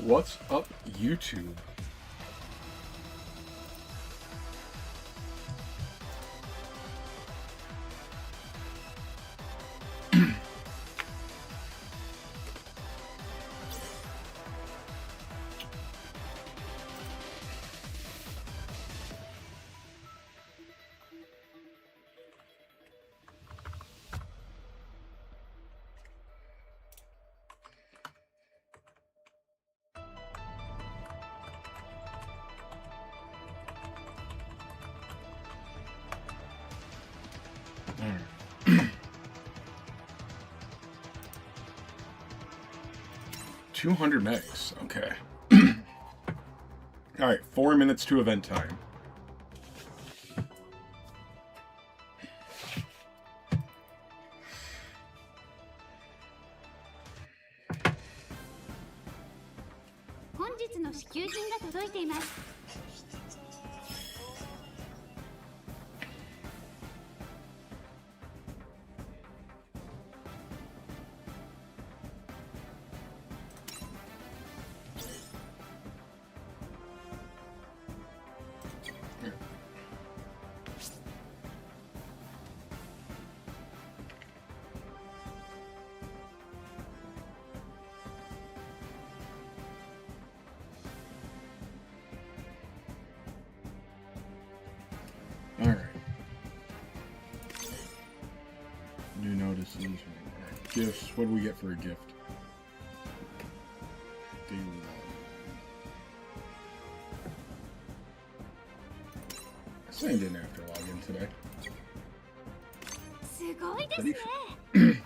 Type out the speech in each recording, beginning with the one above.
What's up, YouTube? Alright. 200 megs. Okay. Alright, 4 minutes to event time. Alright. New notices. Right. Gifts. What do we get for a gift? Daily login. I signed in after login today.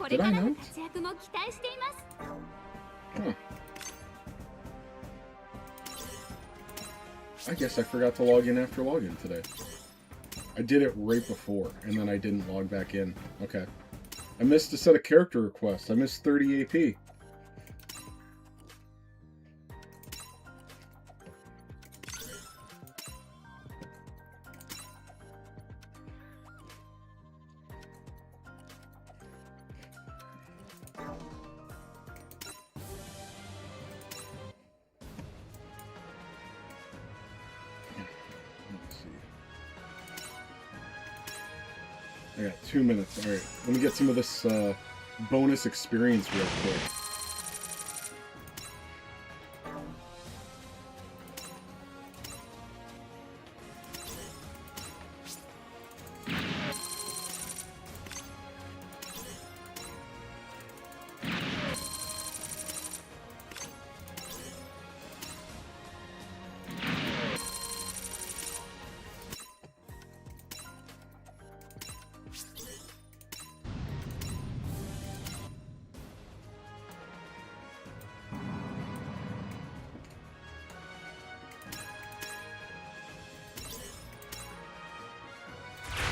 Did I know? Huh. I guess I forgot to log in after login today. I did it right before, and then I didn't log back in. Okay. I missed a set of character requests. I missed 30 AP. I got 2 minutes. Alright, let me get some of this bonus experience real quick.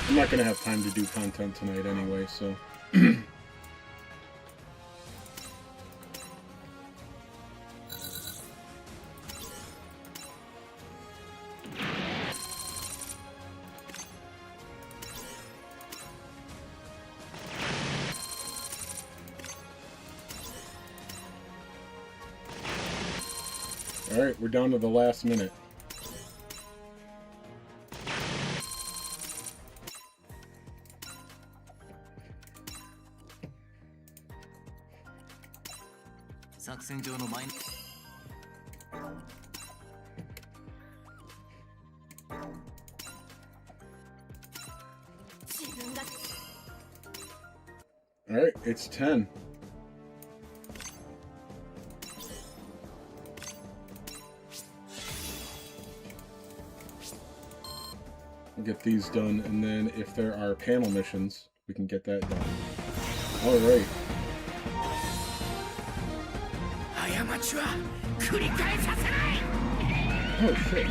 I'm not going to have time to do content tonight anyway, so... Alright, we're down to the last minute. Alright, it's 10. We'll get these done, and then if there are panel missions, we can get that done. Alright. Oh shit.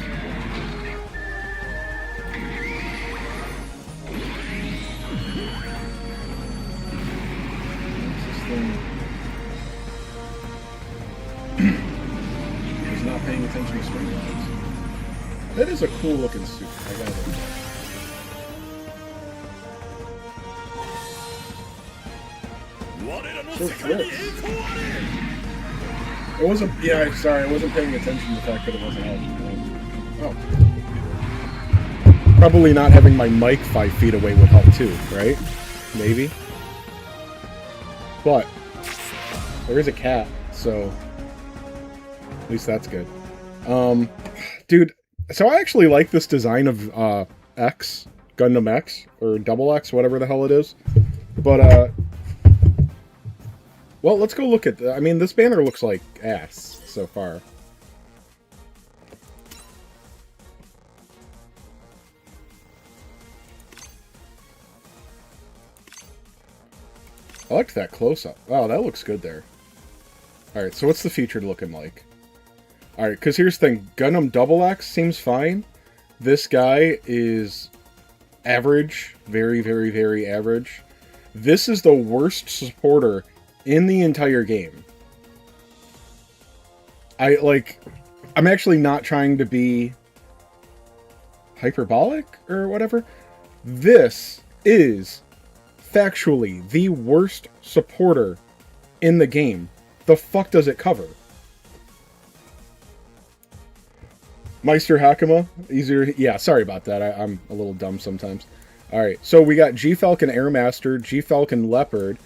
He's not paying attention to string lines. That is a cool looking suit, I gotta admit. So flips. It wasn't, yeah, sorry, I wasn't paying attention to the fact that it wasn't out. Oh. Probably not having my mic 5 feet away would help too, right? Maybe. But there is a cat, so at least that's good. Dude, so I actually like this design of X, Gundam X, or Double X, whatever the hell it is. But well, let's go look at I mean, this banner looks like ass so far. I liked that close-up. Oh, that looks good there. Alright, so what's the featured looking like? Alright, because here's the thing. Gundam Double X seems fine. This guy is average. Very, very, very average. This is the worst supporter in the entire game. I'm actually not trying to be hyperbolic or whatever. This is factually the worst supporter in the game. The fuck does it cover? Meister Hakama? Easier. Yeah, sorry about that. I'm a little dumb sometimes. Alright, so we got G-Falcon Airmaster, G-Falcon Leopard,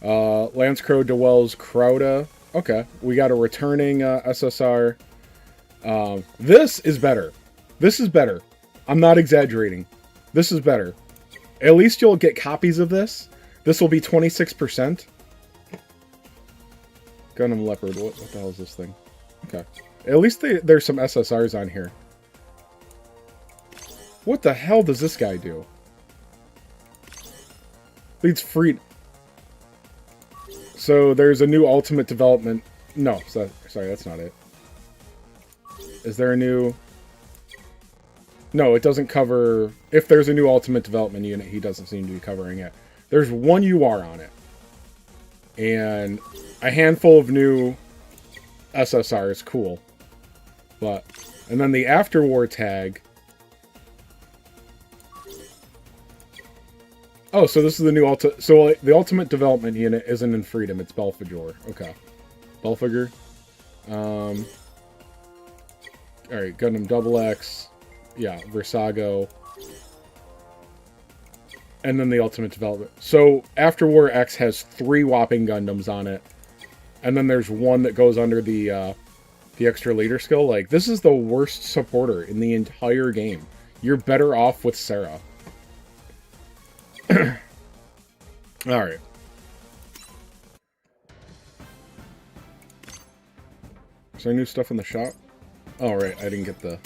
Lance Crow DeWell's Crowda. Okay, we got a returning SSR. This is better. This is better. I'm not exaggerating. This is better. At least you'll get copies of this. This will be 26%. Gundam Leopard. What the hell is this thing? Okay. At least there's some SSRs on here. What the hell does this guy do? Leads free. So there's a new ultimate development. No, sorry, that's not it. Is there a new... No, it doesn't cover... If there's a new ultimate development unit, he doesn't seem to be covering it. There's one UR on it. And a handful of new SSRs. Cool. But... And then the after-war tag... Oh, so this is the new So the ultimate development unit isn't in Freedom, it's Belfagor. Okay. Belfagor. Alright, Gundam Double X. Yeah, Versago. And then the ultimate development. So, After War X has 3 whopping Gundams on it. And then there's one that goes under the extra leader skill. Like, this is the worst supporter in the entire game. You're better off with Sarah. Alright. Is there new stuff in the shop? Oh, right, I didn't get that.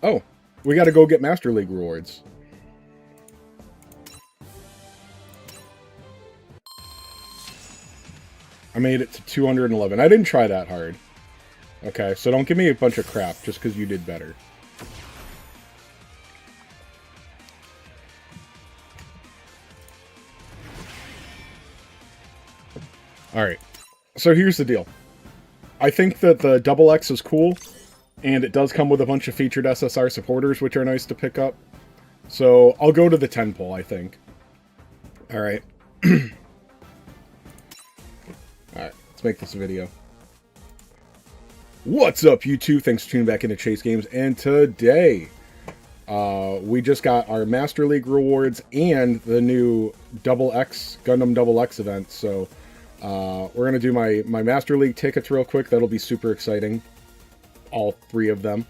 Oh, we gotta go get Master League rewards. I made it to 211. I didn't try that hard. Okay, so don't give me a bunch of crap just because you did better. Alright, so here's the deal. I think that the Double X is cool, and it does come with a bunch of featured SSR supporters, which are nice to pick up. So, I'll go to the 10 pull, I think. Alright. Alright, let's make this a video. What's up, YouTube? Thanks for tuning back into Chase Games, and today, we just got our Master League rewards and the new Double X, Gundam Double X event, so... we're going to do my Master League tickets real quick. That'll be super exciting. All 3 of them.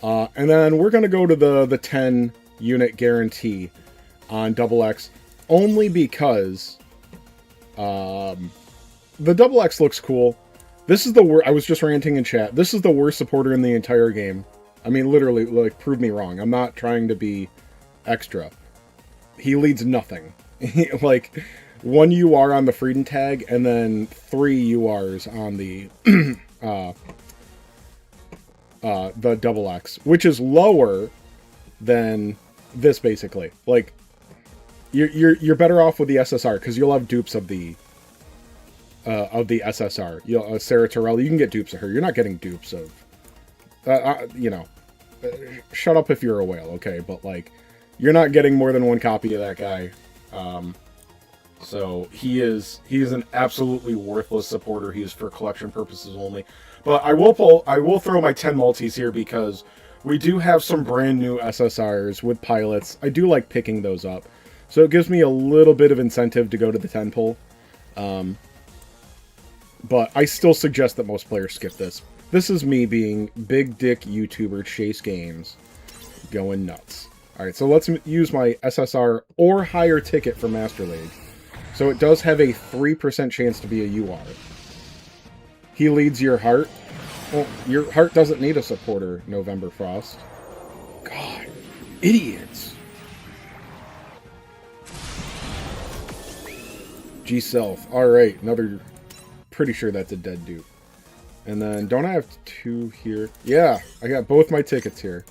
And then we're going to go to the 10 unit guarantee on Double X. Only because the Double X looks cool. This is the worst. I was just ranting in chat. This is the worst supporter in the entire game. I mean, literally, like, prove me wrong. I'm not trying to be extra. He leads nothing. Like... 1 UR on the Freedom tag, and then 3 URs on the Double X, which is lower than this, basically. Like, you're better off with the SSR because you'll have dupes of the SSR. You'll Sarah Terrell, you can get dupes of her. You're not getting dupes of, you know, shut up if you're a whale, okay? But like, you're not getting more than 1 copy of that guy. So he is an absolutely worthless supporter. He is for collection purposes only. But I will throw my 10 multis here because we do have some brand new SSRs with pilots. I do like picking those up. So it gives me a little bit of incentive to go to the 10 pull. But I still suggest that most players skip this. This is me being big dick YouTuber Chase Games going nuts. Alright, so let's use my SSR or higher ticket for Master League. So it does have a 3% chance to be a UR. He leads your heart. Well, your heart doesn't need a supporter, November Frost. God, idiots. G-Self. Alright, another... Pretty sure that's a dead dupe. And then, don't I have 2 here? Yeah, I got both my tickets here.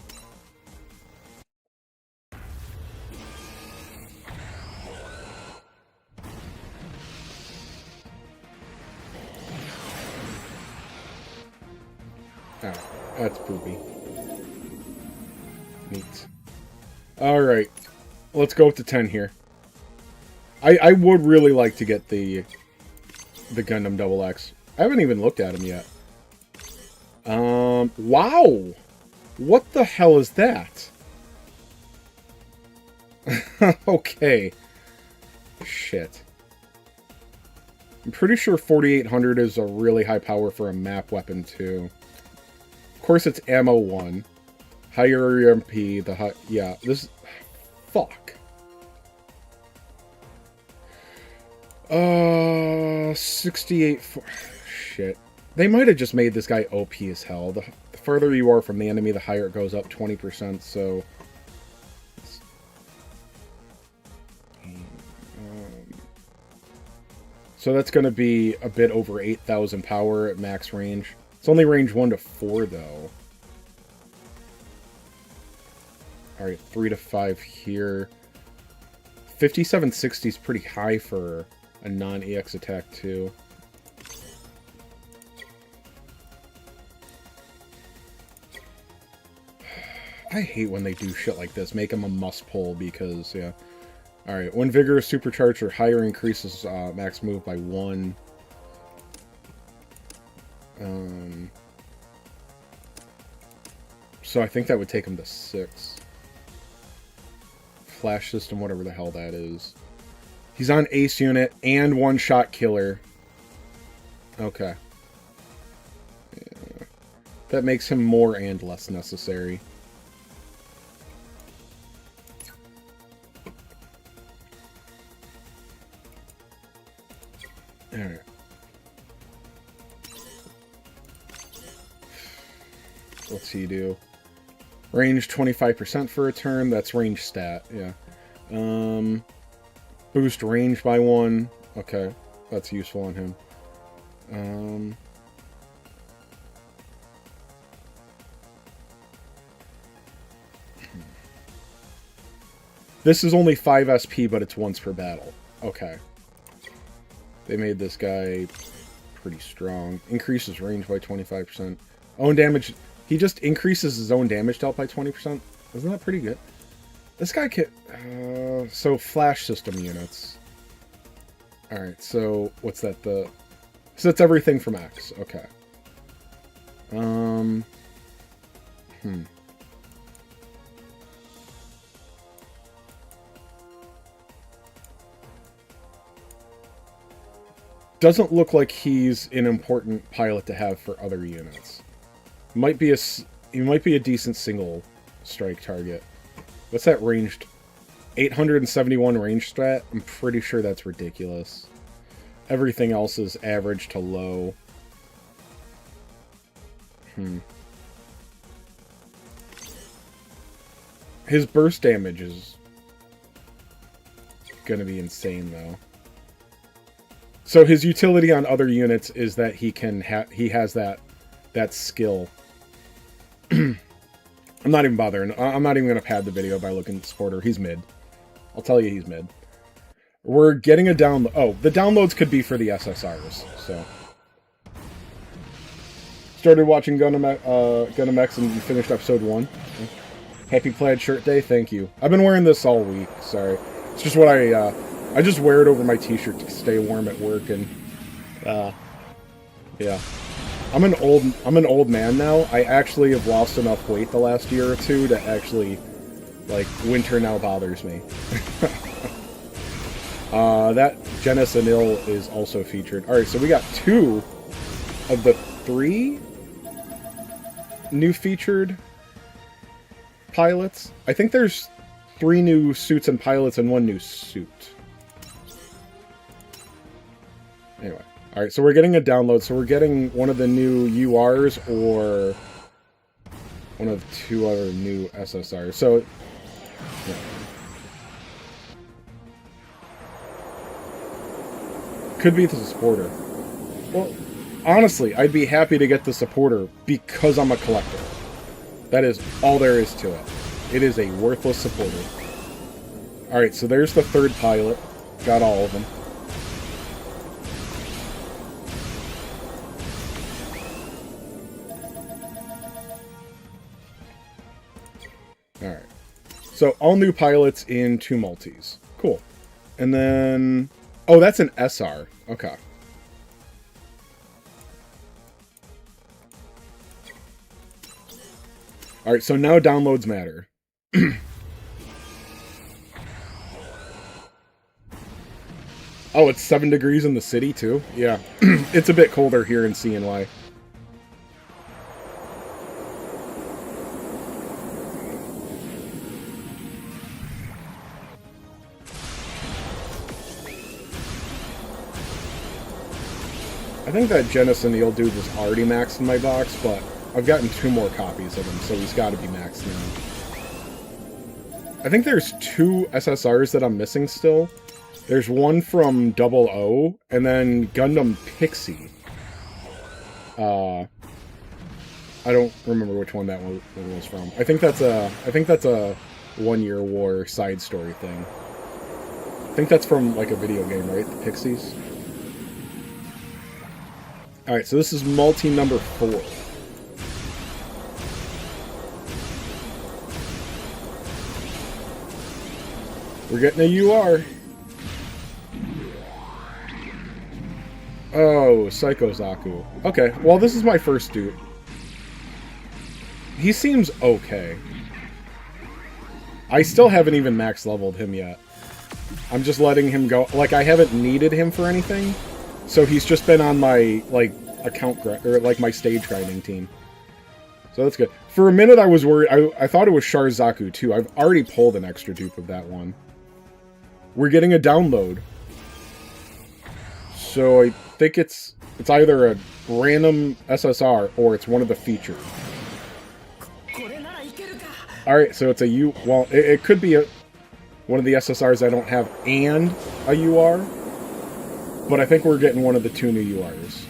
Oh, that's poopy. Neat. Alright. Let's go with the 10 here. I would really like to get the Gundam Double X. I haven't even looked at him yet. Wow! What the hell is that? Okay. Shit. I'm pretty sure 4800 is a really high power for a map weapon, too. Of course, it's ammo 1. Higher MP, the high... Yeah, this... Fuck. 68... Shit. They might have just made this guy OP as hell. The further you are from the enemy, the higher it goes up 20%, so... So that's going to be a bit over 8,000 power at max range. It's only range 1 to 4, though. Alright, 3 to 5 here. 5760 is pretty high for a non-EX attack, too. I hate when they do shit like this. Make them a must-pull because, yeah. Alright, when Vigor is supercharged or higher increases max move by 1. So I think that would take him to 6. Flash system, whatever the hell that is. He's on Ace unit and one-shot killer. Okay. Yeah. That makes him more and less necessary. Alright. What's he do? Range 25% for a turn. That's range stat, yeah. Boost range by 1. Okay, that's useful on him. This is only 5 SP, but it's once per battle. Okay. They made this guy pretty strong. Increases range by 25%. Own damage... He just increases his own damage dealt by 20%. Isn't that pretty good? This guy can... so, flash system units. Alright, so... What's that? So that's everything from X. Okay. Doesn't look like he's an important pilot to have for other units. He might be a decent single strike target. What's that ranged? 871 range strat? I'm pretty sure that's ridiculous. Everything else is average to low. His burst damage is gonna be insane, though. So his utility on other units is that he has that skill. I'm not even bothering. I'm not even going to pad the video by looking at the supporter. He's mid. I'll tell you he's mid. We're getting a download. Oh, the downloads could be for the SSRs. So started watching Gundam X and finished episode 1. Happy Plaid Shirt Day. Thank you. I've been wearing this all week. Sorry. It's just what I I just wear it over my t-shirt to stay warm at work, and yeah. I'm an old man now. I actually have lost enough weight the last year or two to actually, like, winter now bothers me. That Genis Anil is also featured. Alright, so we got 2 of the 3 new featured pilots. I think there's 3 new suits and pilots and 1 new suit. Anyway. Alright, so we're getting a download. So we're getting one of the new URs or one of 2 other new SSRs. So, yeah. Could be the supporter. Well, honestly, I'd be happy to get the supporter because I'm a collector. That is all there is to it. It is a worthless supporter. Alright, so there's the 3rd pilot. Got all of them. Alright. So, all new pilots in 2 multis. Cool. And then... Oh, that's an SR. Okay. Alright, so now downloads matter. Oh, it's 7 degrees in the city, too? Yeah. It's a bit colder here in CNY. I think that Genis Anil dude was already maxed in my box, but I've gotten 2 more copies of him, so he's got to be maxed now. I think there's 2 SSRs that I'm missing still. There's one from 00, and then Gundam Pixie. I don't remember which one that one was from. I think that's a 1-year war side story thing. I think that's from like a video game, right? The Pixies. Alright, so this is multi number 4. We're getting a UR. Oh, Psycho Zaku. Okay, well this is my first dude. He seems okay. I still haven't even max leveled him yet. I'm just letting him go. Like, I haven't needed him for anything. So he's just been on my, like, account, or, like, my stage grinding team. So that's good. For a minute I was worried. I thought it was Char Zaku, too. I've already pulled an extra dupe of that one. We're getting a download. So I think it's either a random SSR or it's one of the featured. Alright, so it's a well, it could be one of the SSRs I don't have and a UR. But I think we're getting one of the 2 new URs.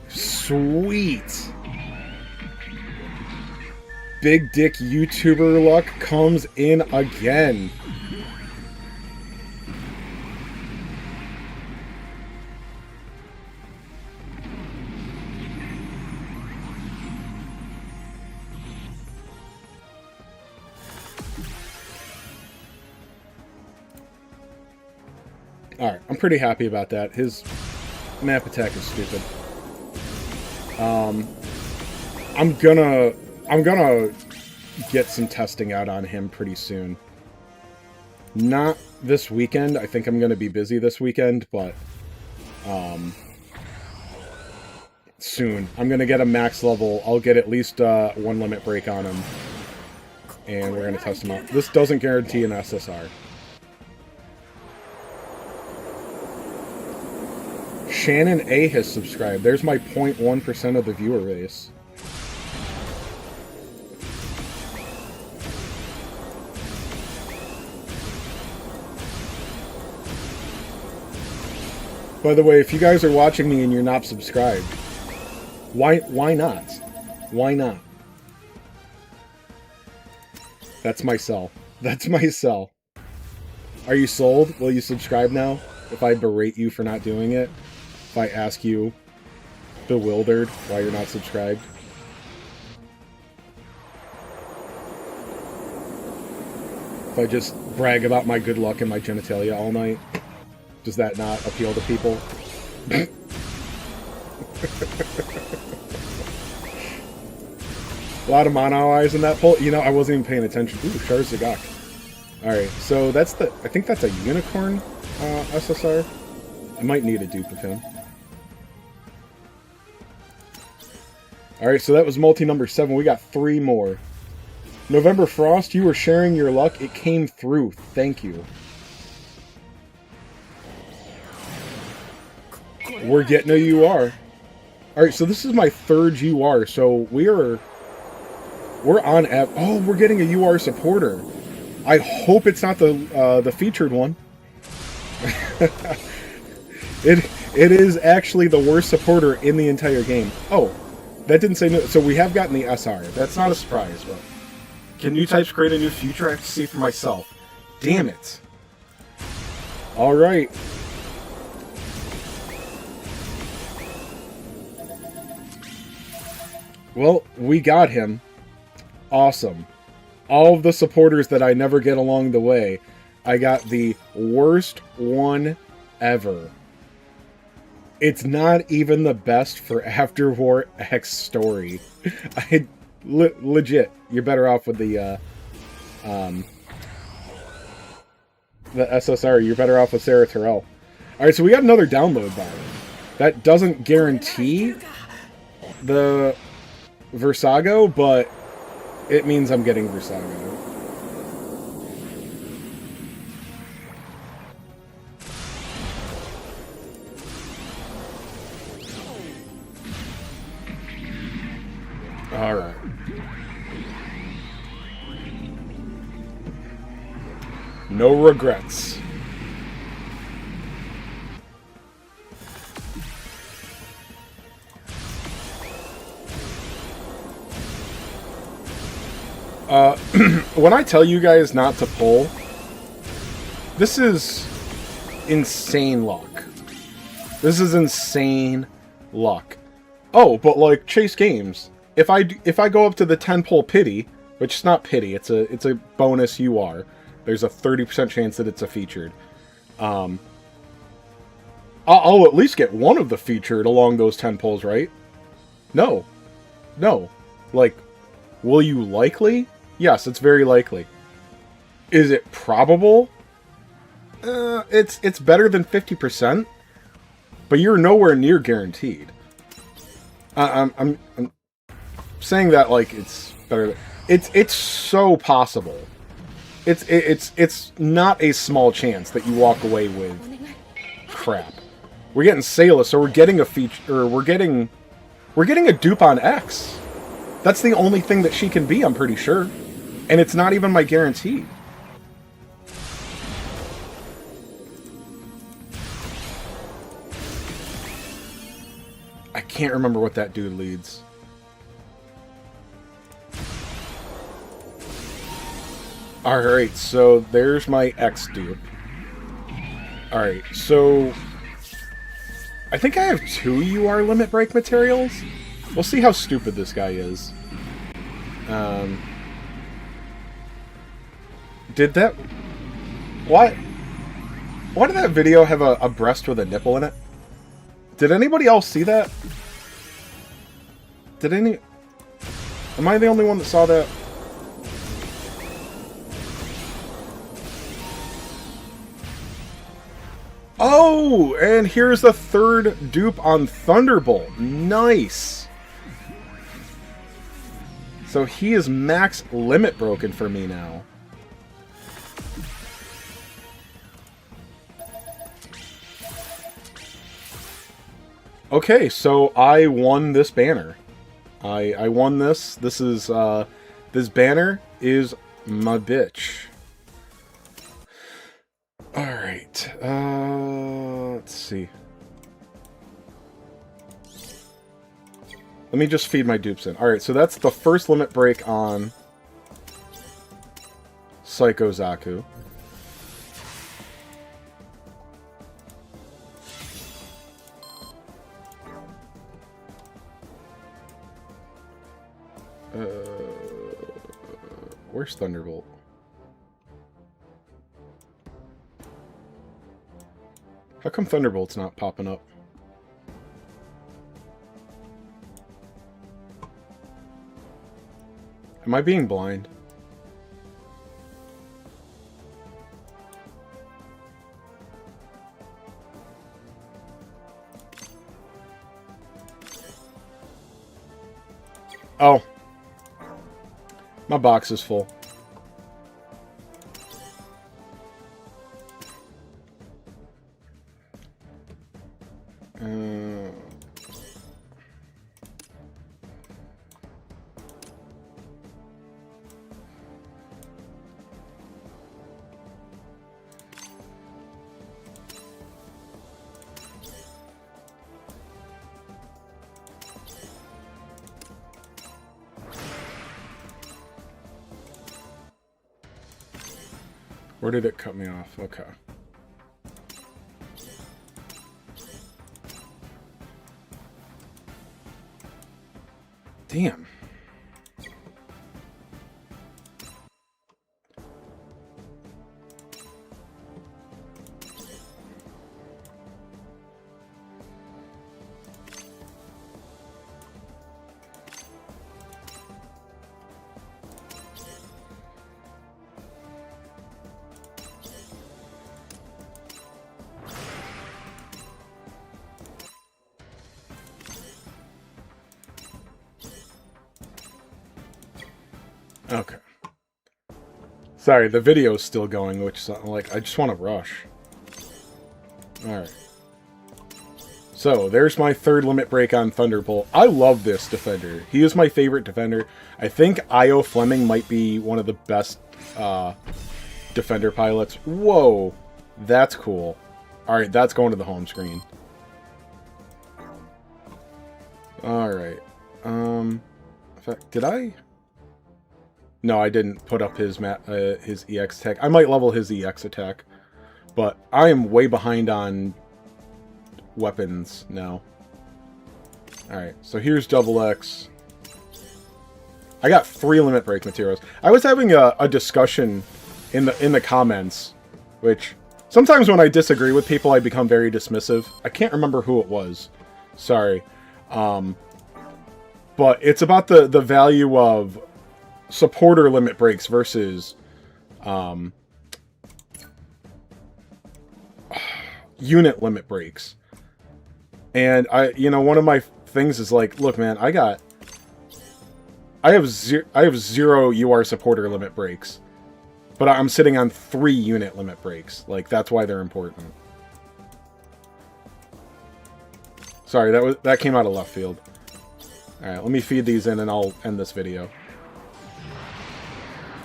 Sweet! Big dick YouTuber luck comes in again. Alright, I'm pretty happy about that. His map attack is stupid. I'm gonna get some testing out on him pretty soon. Not this weekend. I think I'm gonna be busy this weekend, but soon. I'm gonna get a max level. I'll get at least 1 limit break on him. And we're gonna test him out. This doesn't guarantee an SSR. Shannon A has subscribed. There's my 0.1% of the viewer base. By the way, if you guys are watching me and you're not subscribed, why not? Why not? That's my cell. That's my cell. Are you sold? Will you subscribe now? If I berate you for not doing it? If I ask you bewildered why you're not subscribed. If I just brag about my good luck and my genitalia all night, does that not appeal to people? A lot of mono eyes in that poll. You know, I wasn't even paying attention. Ooh, Sharzagak. Alright, so that's the... I think that's a unicorn SSR. I might need a dupe of him. Alright, so that was multi number 7. We got 3 more. November Frost, you were sharing your luck. It came through. Thank you. We're getting a UR. Alright, so this is my 3rd UR. So we're on app. Oh, we're getting a UR supporter. I hope it's not the featured one. It is actually the worst supporter in the entire game. Oh, that didn't say no. So we have gotten the SR. That's not a surprise, but... Can new types create a new future? I have to see for myself. Damn it. Alright. Well, we got him. Awesome. All of the supporters that I never get along the way, I got the worst one ever. It's not even the best for After War X story. Legit, you're better off with the SSR. You're better off with Sarah Terrell. Alright, so we got another download bar. That doesn't guarantee the Versago, but it means I'm getting Versago. Alright. No regrets. When I tell you guys not to pull, this is insane luck. This is insane luck. Oh, but like Chase Games, if I go up to the 10 pull pity, which is not pity, it's a bonus UR. There's a 30% chance that it's a featured. I'll at least get one of the featured along those 10 pulls, right? No. Like, will you likely? Yes, it's very likely. Is it probable? It's better than 50%, but you're nowhere near guaranteed. I'm saying that like it's better. It's so possible. It's not a small chance that you walk away with crap. We're getting Sailor, so we're getting a feature, or we're getting a dupe on X. That's the only thing that she can be, I'm pretty sure. And it's not even my guarantee. I can't remember what that dude leads. Alright, so there's my X dupe. Alright, so I think I have 2 UR limit break materials. We'll see how stupid this guy is. Did that... What? Why did that video have a breast with a nipple in it? Did anybody else see that? Am I the only one that saw that? Oh, and here's the 3rd dupe on Thunderbolt. Nice. So he is max limit broken for me now. Okay, so I won this banner. I won this. This is, this banner is my bitch. Alright, let's see. Let me just feed my dupes in. Alright, so that's the first limit break on Psycho Zaku. Where's Thunderbolt? How come Thunderbolt's not popping up? Am I being blind? Oh. My box is full. Where did it cut me off? Okay. Damn. Okay. Sorry, the video's still going, which is like, I just want to rush. Alright. So, there's my third limit break on Thunderbolt. I love this defender. He is my favorite defender. I think Io Fleming might be one of the best defender pilots. Whoa! That's cool. Alright, that's going to the home screen. Alright. In fact, did I? No, I didn't put up his EX attack. I might level his EX attack. But I am way behind on weapons now. Alright, so here's double X. I got 3 limit break materials. I was having a discussion in the comments, which sometimes when I disagree with people I become very dismissive. I can't remember who it was. Sorry. But it's about the value of supporter limit breaks versus unit limit breaks. And one of my things is like, look, man, I have 0 UR supporter limit breaks, but I'm sitting on 3 unit limit breaks. Like, that's why they're important. Sorry, that came out of left field. All right, let me feed these in and I'll end this video.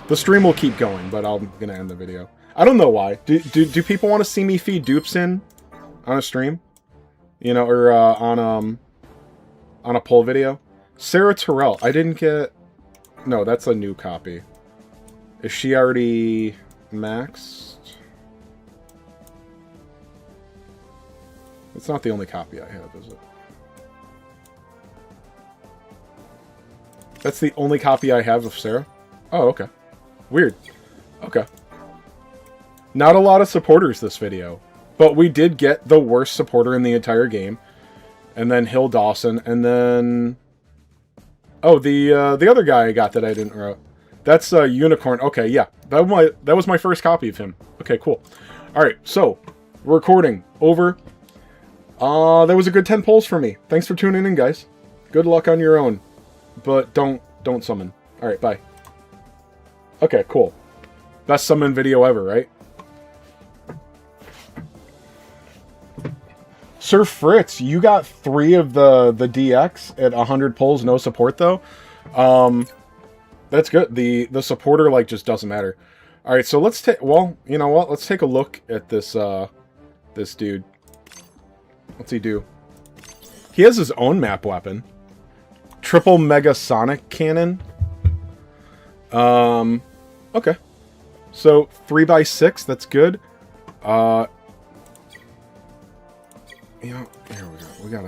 The stream will keep going, but I'm gonna end the video. I don't know why. Do people want to see me feed dupes in on a stream? You know, or on a poll video? Sarah Terrell. I didn't get... No, that's a new copy. Is she already maxed? It's not the only copy I have, is it? That's the only copy I have of Sarah? Oh, okay. Weird. Okay. Not a lot of supporters this video. But we did get the worst supporter in the entire game. And then Hill Dawson. And then... Oh, the other guy I got that I didn't write. That's Unicorn. Okay, yeah. That was my first copy of him. Okay, cool. Alright, so... Recording. Over. That was a good 10 polls for me. Thanks for tuning in, guys. Good luck on your own. But don't summon. Alright, bye. Okay, cool. Best summon video ever, right? Sir Fritz, you got 3 of the DX at 100 polls, no support though. That's good. The supporter like just doesn't matter. All right, so let's take. Well, you know what? Let's take a look at this this dude. What's he do? He has his own map weapon. Triple Mega Sonic Cannon. Okay. So 3x6. That's good. You know, here we go. We got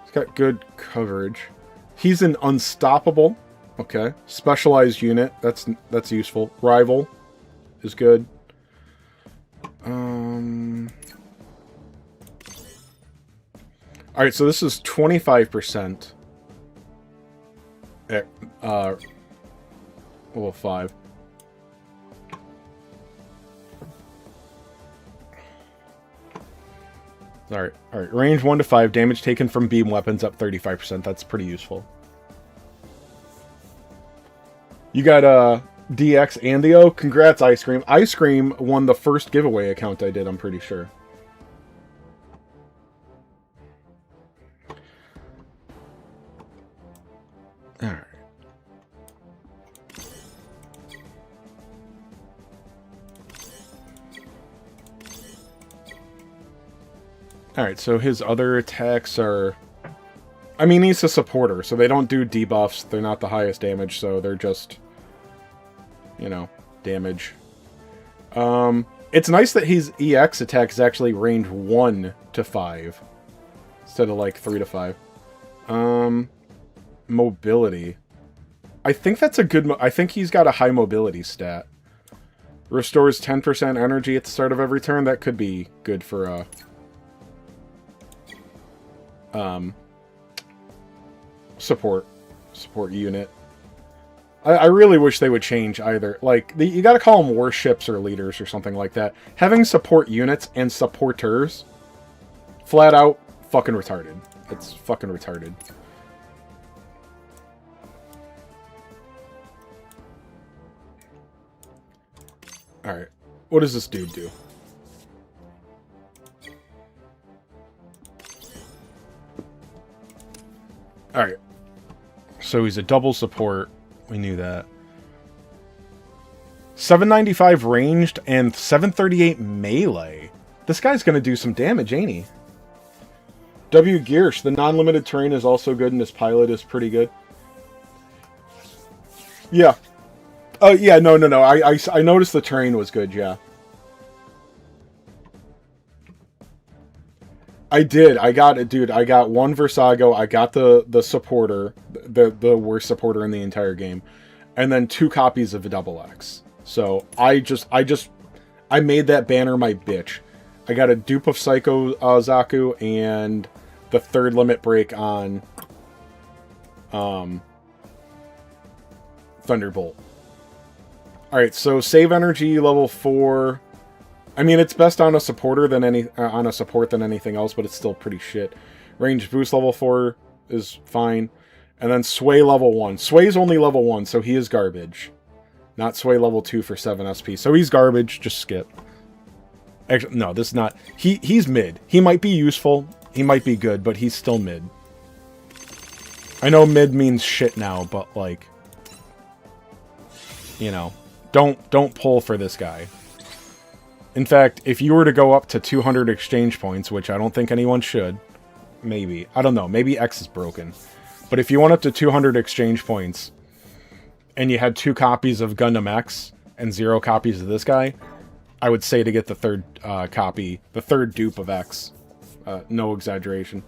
it's got good coverage. He's an unstoppable. Okay. Specialized unit. That's useful. Rival is good. Alright, so this is 25% at level 5. Alright, range 1 to 5, damage taken from beam weapons up 35%. That's pretty useful. You got DX and the O. Congrats, Ice Cream. Ice Cream won the first giveaway account I did, I'm pretty sure. Alright. Alright, so his other attacks are... I mean, he's a supporter, so they don't do debuffs. They're not the highest damage, so they're just... you know, damage. It's nice that his EX attack is actually range 1 to 5. Instead of, like, 3 to 5. Mobility. I think that's a good... I think he's got a high mobility stat. Restores 10% energy at the start of every turn. That could be good for a... support unit. I really wish they would change either. Like, you gotta call them warships or leaders or something like that. Having support units and supporters, flat out, fucking retarded. It's fucking retarded. Alright, what does this dude do? Alright. So he's a double support. We knew that. 795 ranged and 738 melee. This guy's going to do some damage, ain't he? W. Giersch. The non-limited terrain is also good and his pilot is pretty good. Yeah. Oh, yeah, no. I noticed the terrain was good, yeah. I did. I got it, dude. I got one Versago. I got the supporter, the worst supporter in the entire game, and then 2 copies of the Double X. So I made that banner my bitch. I got a dupe of Psycho Zaku and the 3rd limit break on Thunderbolt. All right, so save energy level 4. I mean, it's best on a supporter than anything else, but it's still pretty shit. Range boost level 4 is fine. And then Sway level 1. Sway's only level 1, so he is garbage. Not Sway level 2 for 7 SP. So he's garbage, just skip. Actually, no, this is not... He's mid. He might be useful, he might be good, but he's still mid. I know mid means shit now, but like... you know, don't pull for this guy. In fact, if you were to go up to 200 exchange points, which I don't think anyone should, maybe. I don't know, maybe X is broken. But if you went up to 200 exchange points, and you had 2 copies of Gundam X, and 0 copies of this guy, I would say to get the 3rd copy, the 3rd dupe of X. No exaggeration.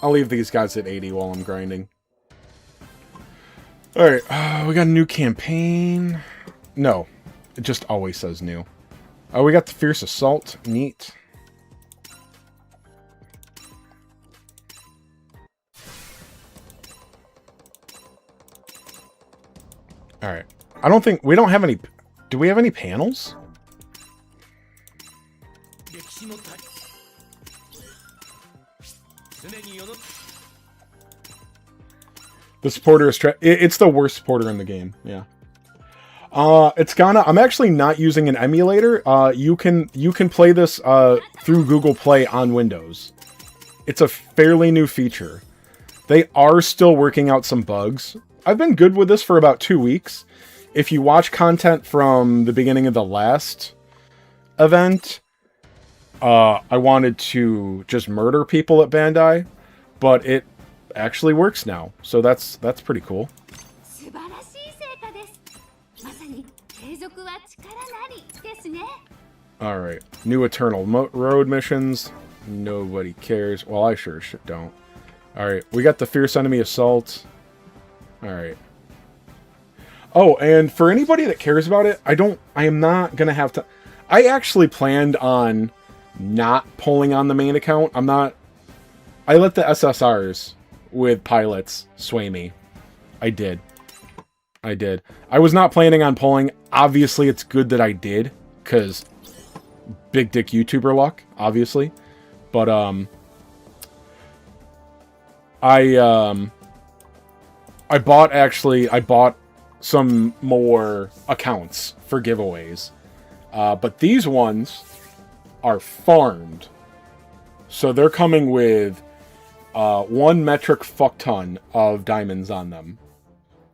I'll leave these guys at 80 while I'm grinding. Alright, we got a new campaign. No, it just always says new. We got the Fierce Assault. Neat. Alright. I don't think... we don't have any... do we have any panels? The supporter is... it's the worst supporter in the game, yeah. It's gonna... I'm actually not using an emulator. You can play this through Google Play on Windows. It's a fairly new feature. They are still working out some bugs. I've been good with this for about 2 weeks. If you watch content from the beginning of the last event, I wanted to just murder people at Bandai, but it actually works now, so that's pretty cool. Alright. New Eternal Road missions. Nobody cares. Well, I sure don't. Alright. We got the Fierce Enemy Assault. Alright. Oh, and for anybody that cares about it, I am not going to have to... I actually planned on not pulling on the main account. I let the SSRs with pilots sway me. I did. I was not planning on pulling. Obviously, it's good that I did, because big dick YouTuber luck, obviously. But, I bought some more accounts for giveaways. But these ones are farmed. So they're coming with 1 metric fuck ton of diamonds on them.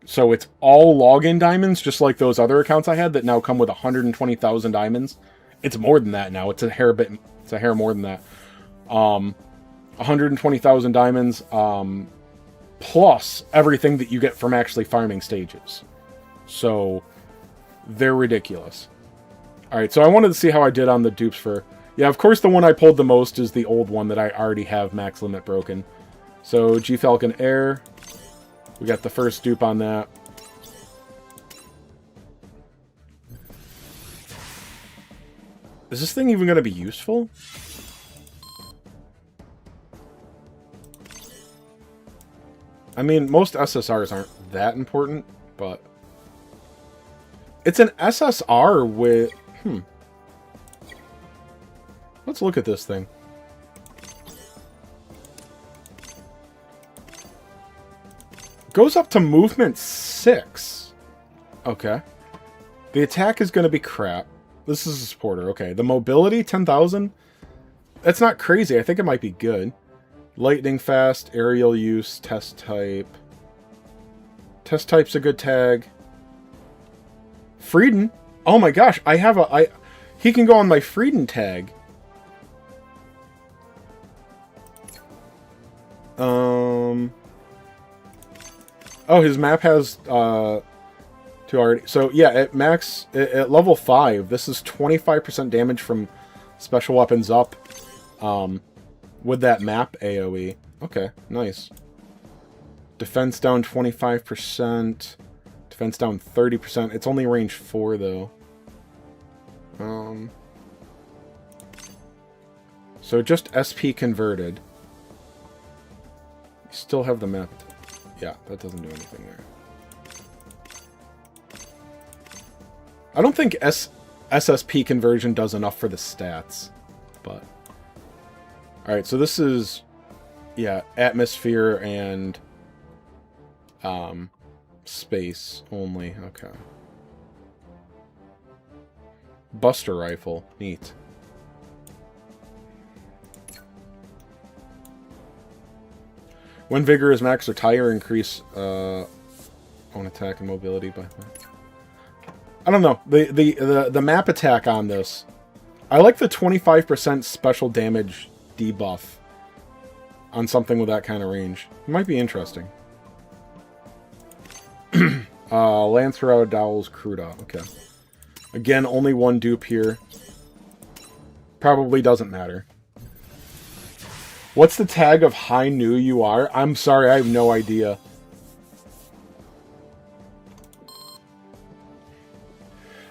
So it's all login diamonds, just like those other accounts I had that now come with 120,000 diamonds. It's more than that now. It's a hair more than that. 120,000 diamonds, plus everything that you get from actually farming stages. So they're ridiculous. Alright, so I wanted to see how I did on the dupes for... Yeah, of course the one I pulled the most is the old one that I already have max limit broken. So G-Falcon Air. We got the first dupe on that. Is this thing even going to be useful? I mean, most SSRs aren't that important, but... It's an SSR with... Let's look at this thing. Goes up to movement 6. Okay. The attack is going to be crap. This is a supporter. Okay. The mobility, 10,000. That's not crazy. I think it might be good. Lightning fast, aerial use, test type. Test type's a good tag. Frieden. Oh my gosh. He can go on my Frieden tag. Oh, his map has, 2 already. So, yeah, at level 5, this is 25% damage from special weapons up, with that map AoE. Okay, nice. Defense down 25%. Defense down 30%. It's only range 4, though. So, just SP converted. You still have the map. Yeah, that doesn't do anything there. I don't think SSP conversion does enough for the stats, but... Alright, so this is... Yeah, atmosphere and... space only. Okay. Buster rifle. Neat. When vigor is max or tire increase on attack and mobility by... I don't know. The map attack on this. I like the 25% special damage debuff on something with that kind of range. It might be interesting. Lancer Dowell's Cruda. Okay. Again, only 1 dupe here. Probably doesn't matter. What's the tag of high new you are? I'm sorry, I have no idea.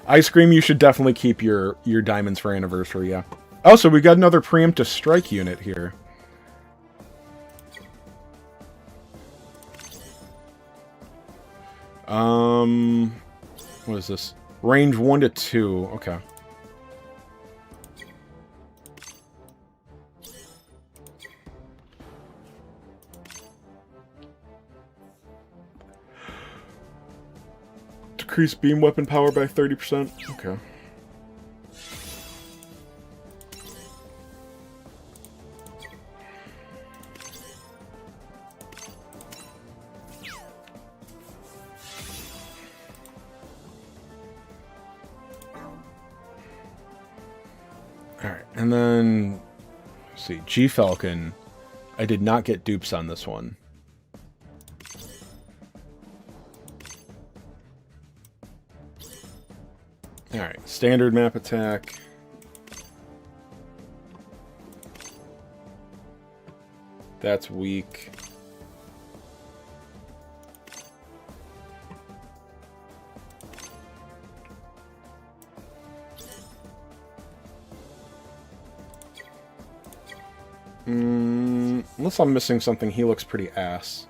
Ice Cream, you should definitely keep your diamonds for anniversary, yeah. Oh, so we got another preemptive strike unit here. What is this? Range 1 to 2. Okay. Decrease beam weapon power by 30%. Okay. Alright, and then... Let's see, G-Falcon. I did not get dupes on this one. Alright, standard map attack. That's weak. Unless I'm missing something, he looks pretty ass.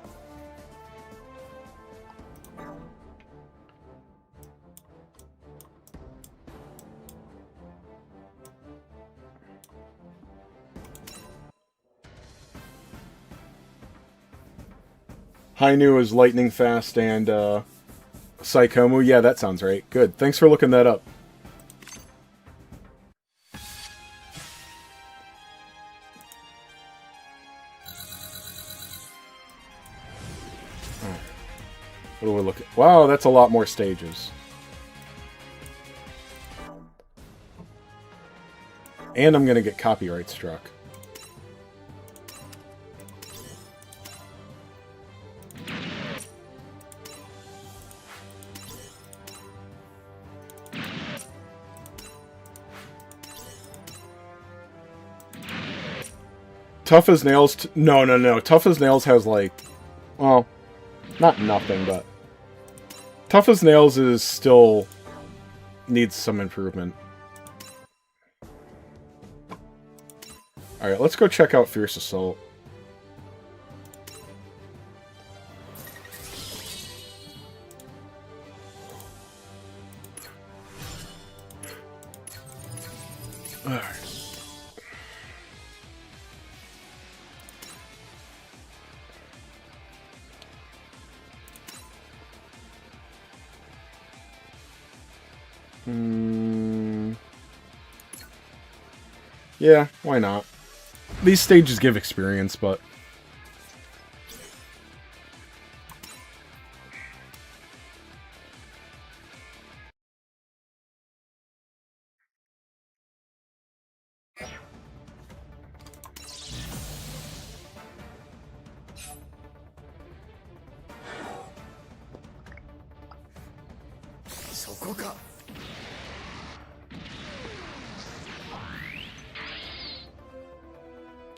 Hainu is lightning fast and Saikomu. Yeah, that sounds right. Good. Thanks for looking that up. What do we look at? Wow, that's a lot more stages. And I'm going to get copyright struck. Tough as Nails... No. Tough as Nails has, like... Well, not nothing, but... Tough as Nails is still... needs some improvement. Alright, let's go check out Fierce Assault. Alright. Yeah, why not? These stages give experience, but...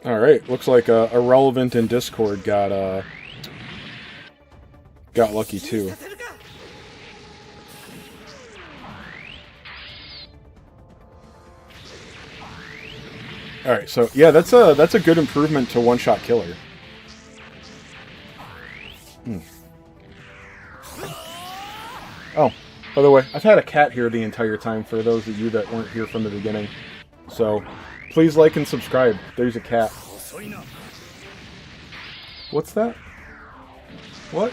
Alright, looks like Irrelevant in Discord got lucky too. Alright, so yeah, that's a good improvement to one-shot killer. Oh, by the way, I've had a cat here the entire time for those of you that weren't here from the beginning. So, please like and subscribe. There's a cat. What's that? What?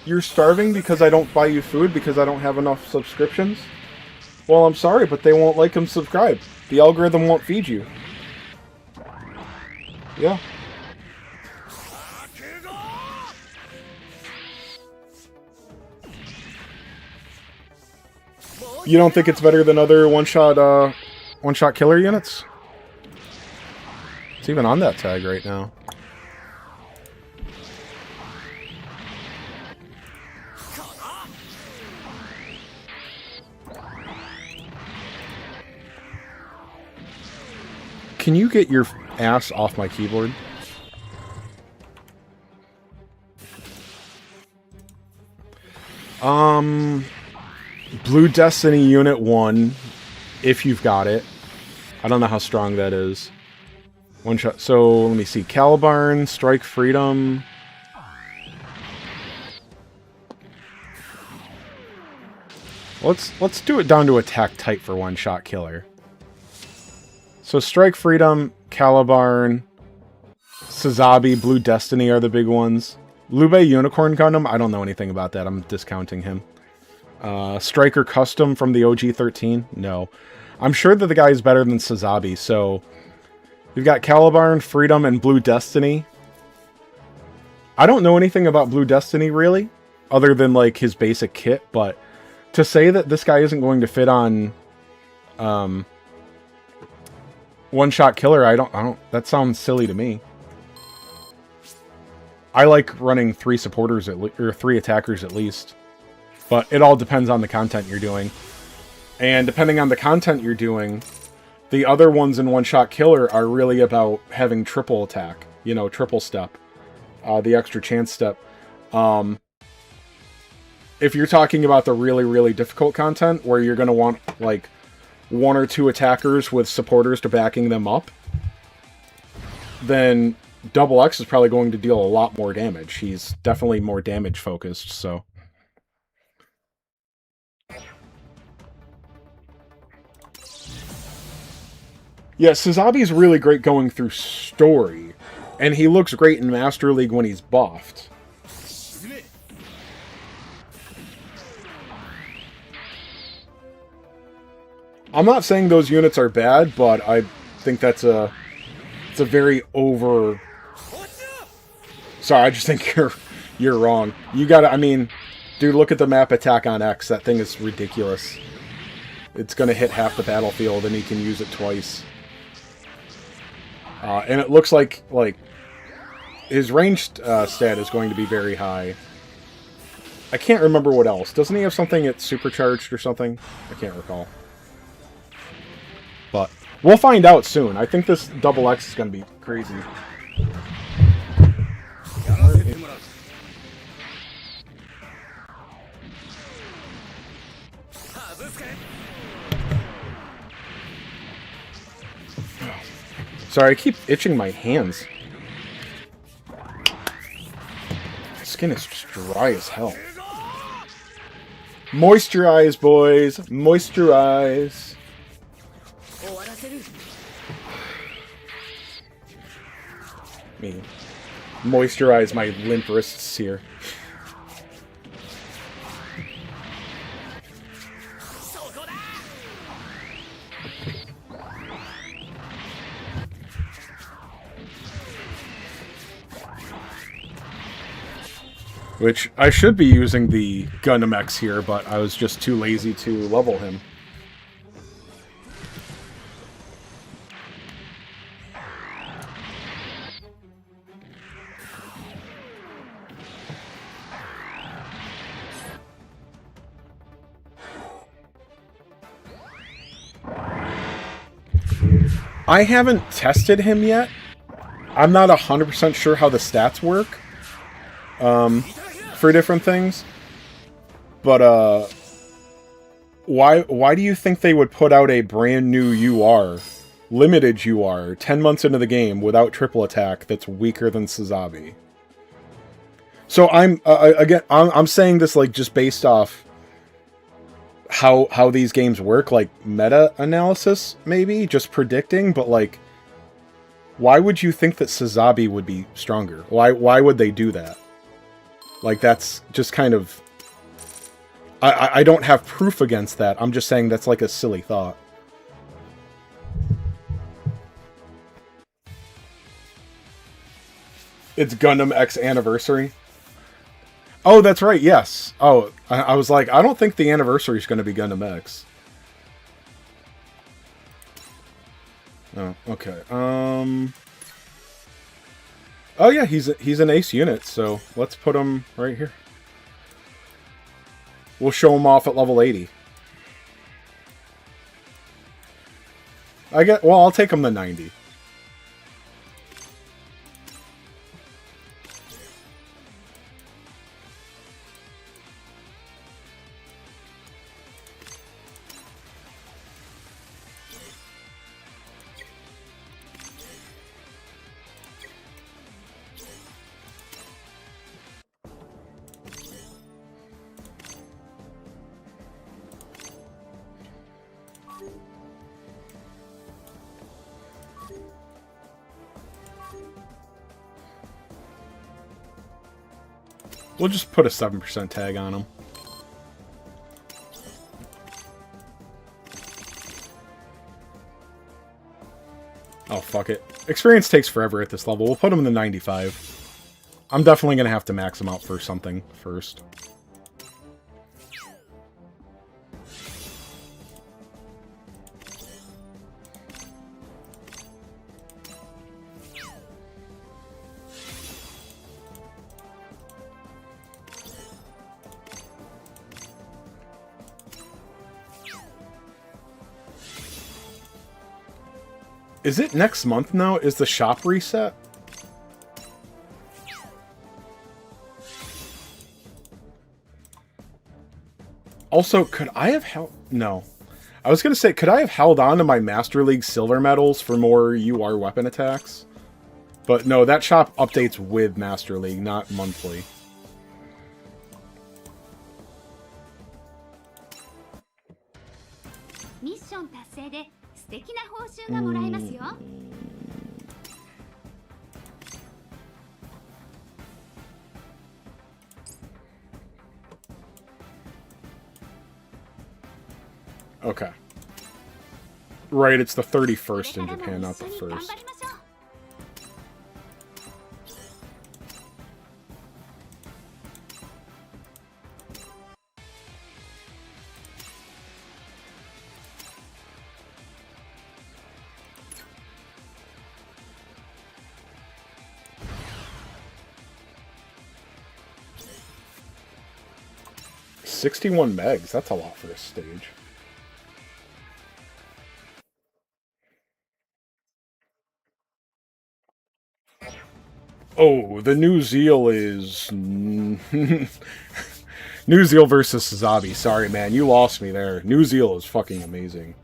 You're starving because I don't buy you food because I don't have enough subscriptions? Well, I'm sorry, but they won't like and subscribe. The algorithm won't feed you. Yeah. You don't think it's better than other one-shot killer units? It's even on that tag right now. Can you get your ass off my keyboard? Blue Destiny Unit 1, if you've got it. I don't know how strong that is. One shot. So, let me see. Calibarn, Strike Freedom. Let's do it down to attack type for one-shot killer. So, Strike Freedom, Calibarn, Sazabi, Blue Destiny are the big ones. Lube Unicorn Gundam, I don't know anything about that. I'm discounting him. Striker Custom from the OG-13? No. I'm sure that the guy is better than Sazabi, so... You've got Calibarn, Freedom, and Blue Destiny. I don't know anything about Blue Destiny, really, other than, like, his basic kit, but to say that this guy isn't going to fit on, one-shot killer, I don't, that sounds silly to me. I like running 3 supporters, or 3 attackers at least. But it all depends on the content you're doing. And depending on the content you're doing, the other ones in one-shot killer are really about having triple attack, you know, triple step, the extra chance step. If you're talking about the really, really difficult content where you're going to want, like, 1 or 2 attackers with supporters to backing them up, then Double X is probably going to deal a lot more damage. He's definitely more damage focused, so... Yeah, Sazabi's really great going through story, and he looks great in Master League when he's buffed. I'm not saying those units are bad, but I think it's a very over... Sorry, I just think you're wrong. You gotta, I mean, dude, look at the map attack on X. That thing is ridiculous. It's gonna hit half the battlefield, and he can use it twice. And it looks like his ranged stat is going to be very high. I can't remember what else. Doesn't he have something that's supercharged or something? I can't recall. But we'll find out soon. I think this Double X is going to be crazy. Sorry, I keep itching my hands. My skin is just dry as hell. Moisturize, boys. Moisturize. Me. Moisturize my limp wrists here. Which, I should be using the Gundam X here, but I was just too lazy to level him. I haven't tested him yet. I'm not 100% sure how the stats work. For different things, but why do you think they would put out a brand new UR, limited UR, 10 months into the game without triple attack that's weaker than Sazabi? So I'm saying this like just based off how these games work, like meta analysis maybe, just predicting, but like why would you think that Sazabi would be stronger? Why would they do that? Like, that's just kind of... I don't have proof against that. I'm just saying that's like a silly thought. It's Gundam X Anniversary. Oh, that's right, yes. Oh, I was like, I don't think the anniversary is going to be Gundam X. Oh, okay. Oh yeah, he's an ace unit, so let's put him right here. We'll show him off at level 80. Well, I'll take him to 90. We'll just put a 7% tag on him. Oh, fuck it. Experience takes forever at this level. We'll put him in the 95. I'm definitely going to have to max him out for something first. Is it next month now? Is the shop reset? Also, could I have held... No. I was going to say, could I have held on to my Master League silver medals for more UR weapon attacks? But no, that shop updates with Master League, not monthly. Mission 達成で素敵な報酬がもらえますよ。Okay. Right, it's the 31st in Japan, not the 1st. $61 megs, that's a lot for a stage. Oh, the new Zeal is... New Zeal versus Sazabi. Sorry, man. You lost me there. New Zeal is fucking amazing.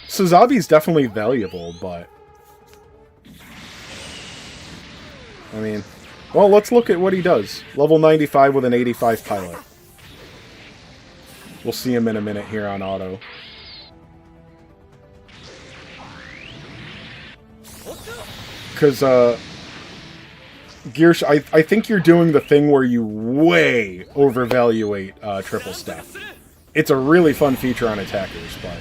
Sazabi's definitely valuable, but... I mean... Well, let's look at what he does. Level 95 with an 85 pilot. We'll see him in a minute here on auto. Because, Gears, I think you're doing the thing where you way overvaluate triple step. It's a really fun feature on attackers, but...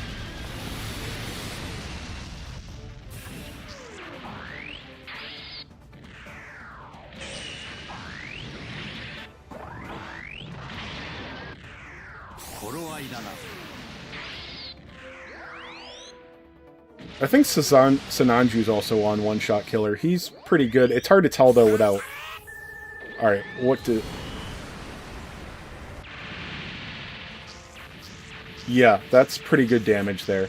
I think Sananju's also on one-shot killer. He's pretty good. It's hard to tell, though, without... Alright, what do... Yeah, that's pretty good damage there.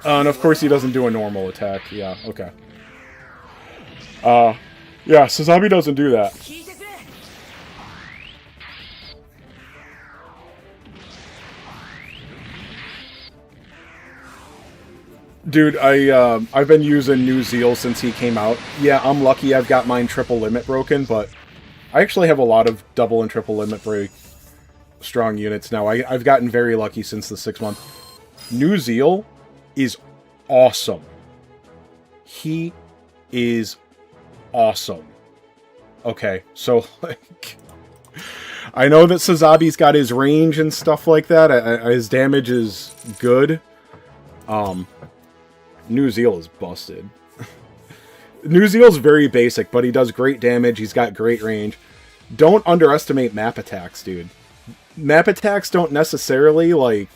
And of course he doesn't do a normal attack. Yeah, okay. Yeah, Sazabi doesn't do that. Dude, I've been using New Zeal since he came out. Yeah, I'm lucky I've got mine triple limit broken, but I actually have a lot of double and triple limit break strong units now. I've gotten very lucky since the 6 month. New Zeal is awesome. He is awesome. Okay, so, like... I know that Sazabi's got his range and stuff like that. His damage is good. New Zeal is busted. New Zeal's very basic, but he does great damage. He's got great range. Don't underestimate map attacks, dude. Map attacks don't necessarily, like...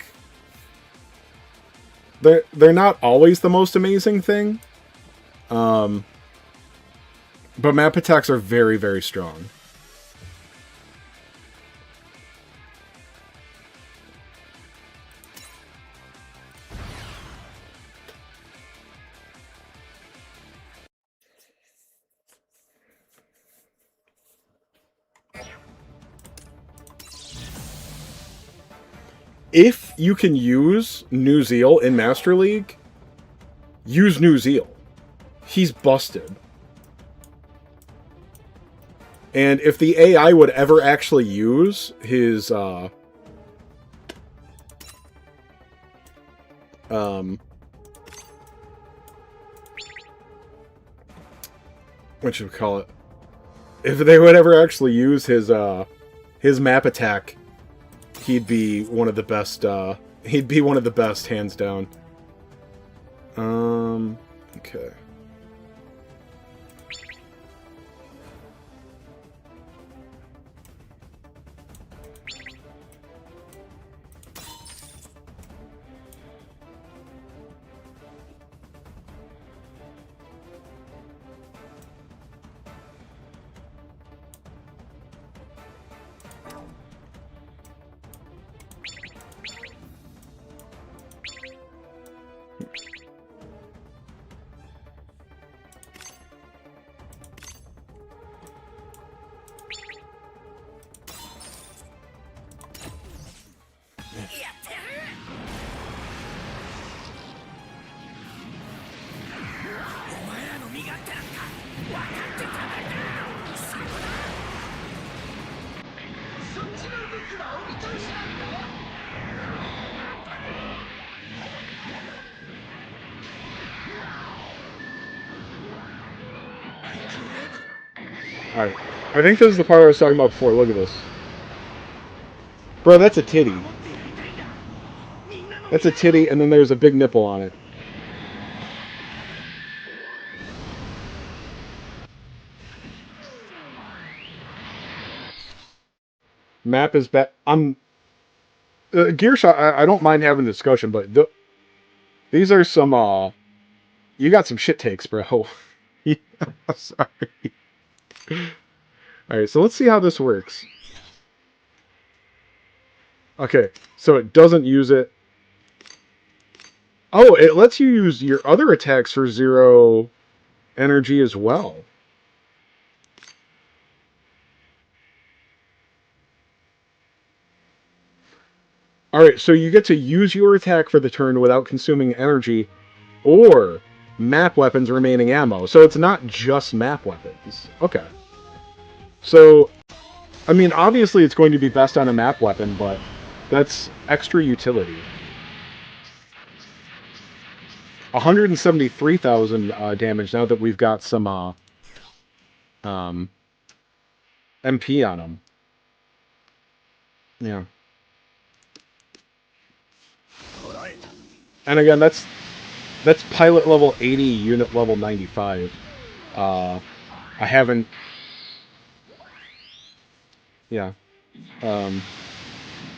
They're not always the most amazing thing. But map attacks are very, very strong. If you can use New Zeal in Master League, use New Zeal. He's busted. And if the AI would ever actually use his, what should we call it? If they would ever actually use his map attack, he'd be one of the best, he'd be one of the best, hands down. Okay. Alright. I think this is the part I was talking about before. Look at this. Bro, that's a titty. That's a titty, and then there's a big nipple on it. Map is bad. Gearshot, I don't mind having the discussion, but these are some, you got some shit takes, bro. Yeah, sorry. Alright, so let's see how this works. Okay, so it doesn't use it. Oh, it lets you use your other attacks for 0 energy as well. Alright, so you get to use your attack for the turn without consuming energy, or map weapons remaining ammo. So it's not just map weapons. Okay. So, I mean, obviously it's going to be best on a map weapon, but that's extra utility. 173,000 damage now that we've got some MP on them. Yeah. And again, that's pilot level 80, unit level 95. I haven't... Yeah.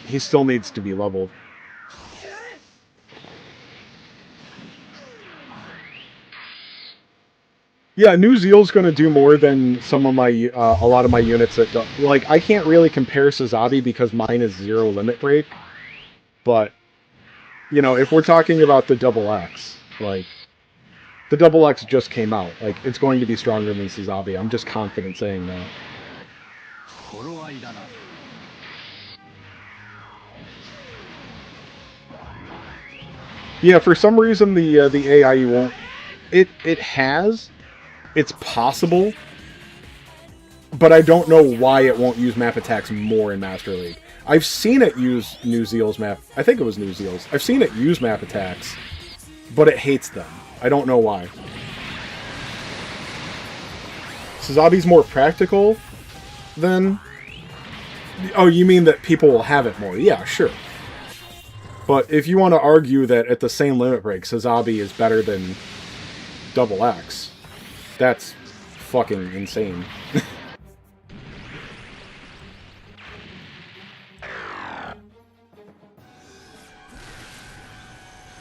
He still needs to be leveled. Yeah, New Zeal's going to do more than some of my a lot of my units that don't. Like, I can't really compare Sazabi because mine is 0 limit break. But, you know, if we're talking about the Double X, like, the Double X just came out. Like, it's going to be stronger than Sazabi. I'm just confident saying that. Yeah, for some reason the AI won't. It has. It's possible, but I don't know why it won't use map attacks more in Master League. I've seen it use New Zeal's map. I think it was New Zeal's. I've seen it use map attacks, but it hates them. I don't know why. Sazabi's more practical than... Oh, you mean that people will have it more? Yeah, sure. But if you want to argue that at the same limit break, Sazabi is better than Double X, that's fucking insane.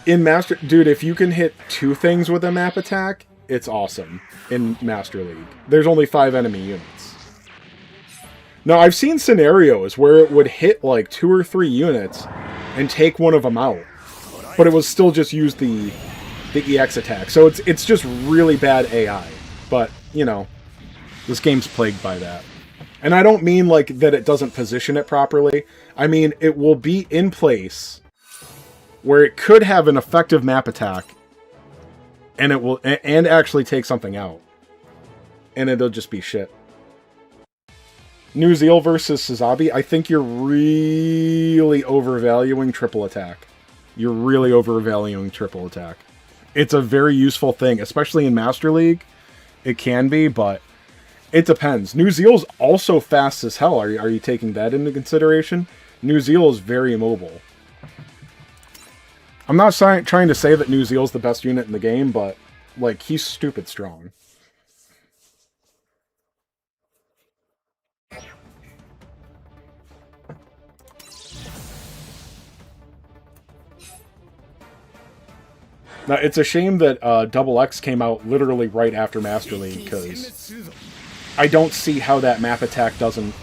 In Master... Dude, if you can hit 2 things with a map attack, it's awesome in Master League. There's only 5 enemy units. Now, I've seen scenarios where it would hit like 2 or 3 units and take one of them out. But it was still just use the EX attack. So it's just really bad AI. But, you know, this game's plagued by that. And I don't mean like that it doesn't position it properly. I mean, it will be in place where it could have an effective map attack and it will and actually take something out. And it'll just be shit. New Zeal versus Sazabi, I think you're really overvaluing triple attack. You're really overvaluing triple attack. It's a very useful thing, especially in Master League. It can be, but it depends. New Zeal's also fast as hell. Are you taking that into consideration? New Zeal is very mobile. I'm not trying to say that New Zeal's the best unit in the game, but, like, he's stupid strong. Now, it's a shame that Double X came out literally right after Master League, because I don't see how that map attack doesn't...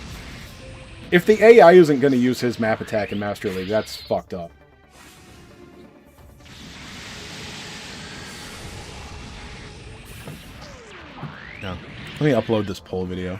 If the AI isn't going to use his map attack in Master League, that's fucked up. Yeah. Let me upload this poll video.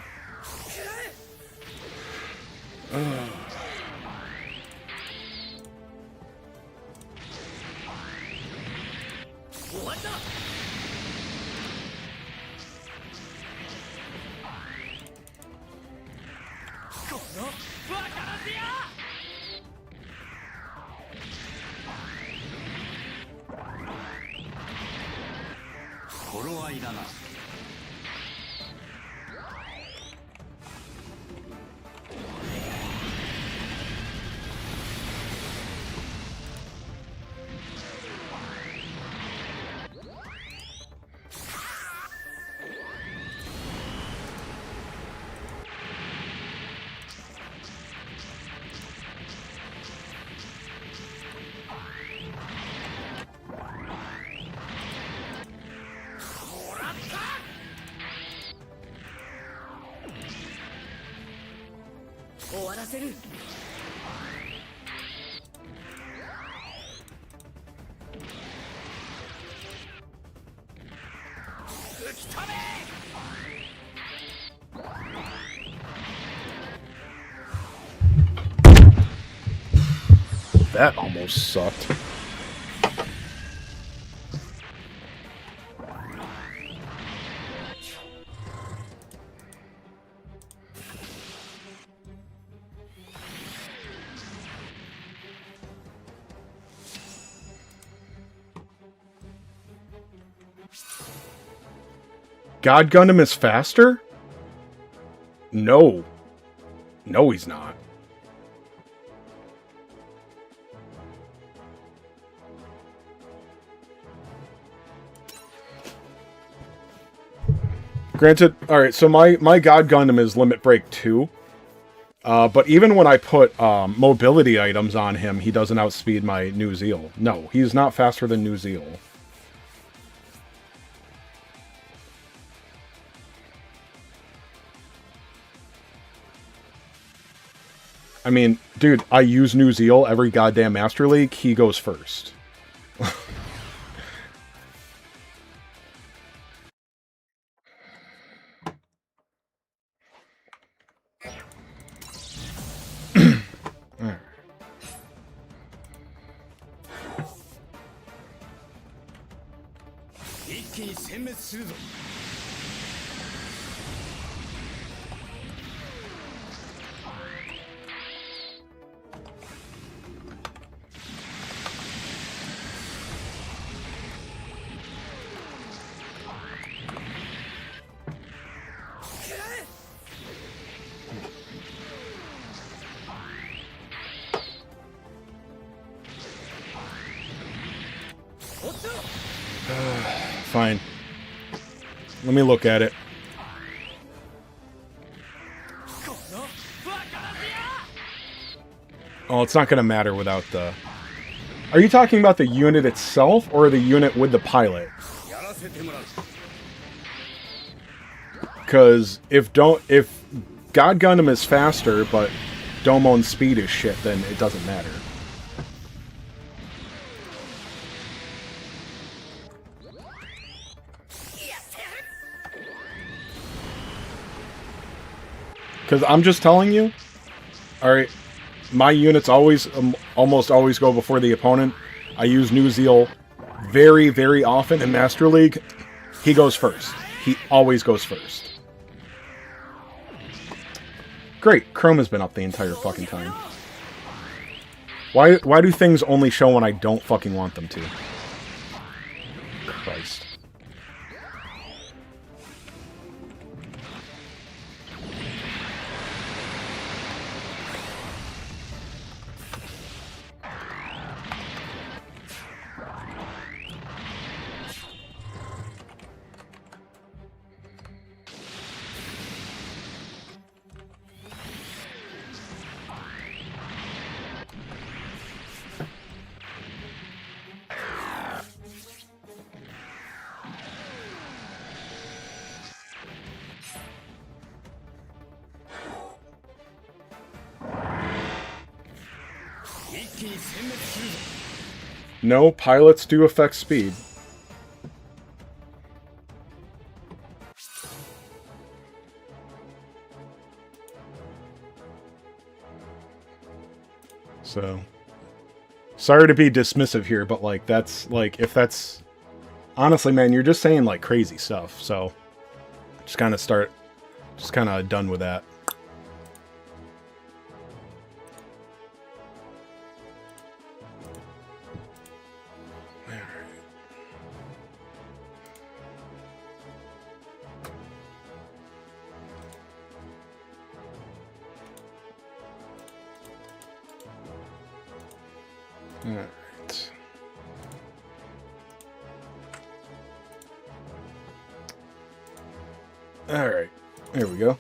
That almost sucked. God Gundam is faster? No. No, he's not. Granted, alright, so my God Gundam is Limit Break 2. But even when I put mobility items on him, he doesn't outspeed my New Zeal. No, he's not faster than New Zeal. I mean, dude, I use New Zeal every goddamn Master League. He goes first. Fine. Let me look at it. Oh, it's not going to matter without the... Are you talking about the unit itself, or the unit with the pilot? Because if God Gundam is faster, but Domon's speed is shit, then it doesn't matter. Because I'm just telling you, alright, my units always, almost always go before the opponent. I use New Zeal very, very often in Master League. He goes first. He always goes first. Great, Chrome has been up the entire fucking time. Why do things only show when I don't fucking want them to? Christ. No, pilots do affect speed. So, sorry to be dismissive here, but like that's like if that's honestly, man, you're just saying like crazy stuff. So, just kind of done with that. Alright. Alright. There we go.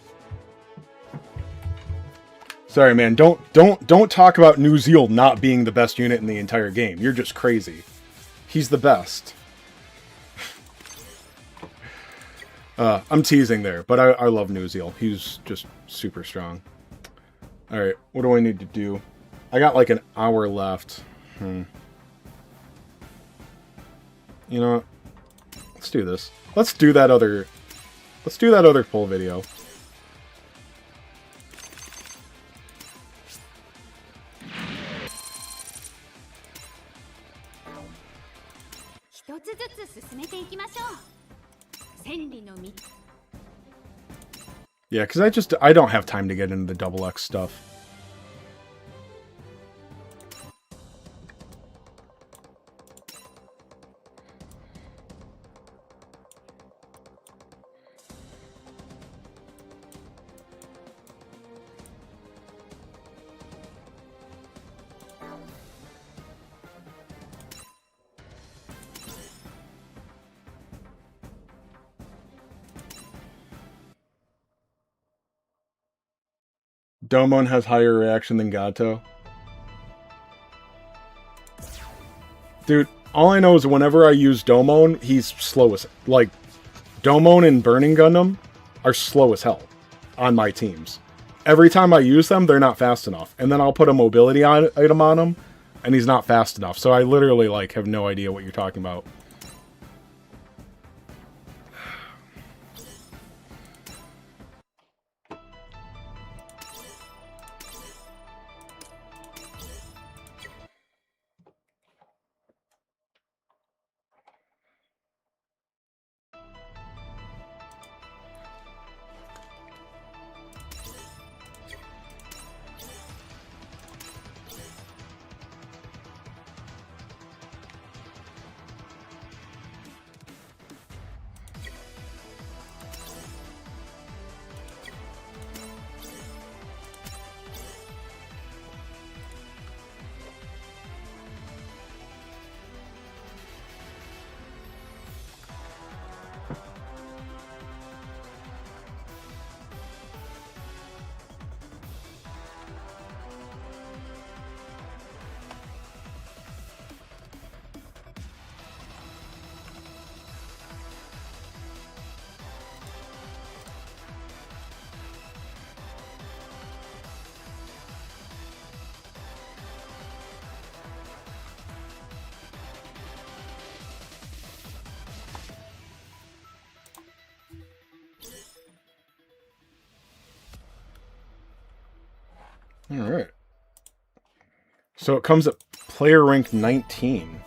Sorry, man. Don't talk about New Zeal not being the best unit in the entire game. You're just crazy. He's the best. I'm teasing there, but I love New Zeal. He's just super strong. Alright, what do I need to do? I got like an hour left. You know what? Let's do this. Let's do that other full video. Yeah, because I don't have time to get into the double X stuff. Domon has higher reaction than Gato. Dude, all I know is whenever I use Domon, he's slow as... Like, Domon and Burning Gundam are slow as hell on my teams. Every time I use them, they're not fast enough. And then I'll put a mobility item on him, and he's not fast enough. So I literally, like, have no idea what you're talking about. Alright. So it comes at player rank 19.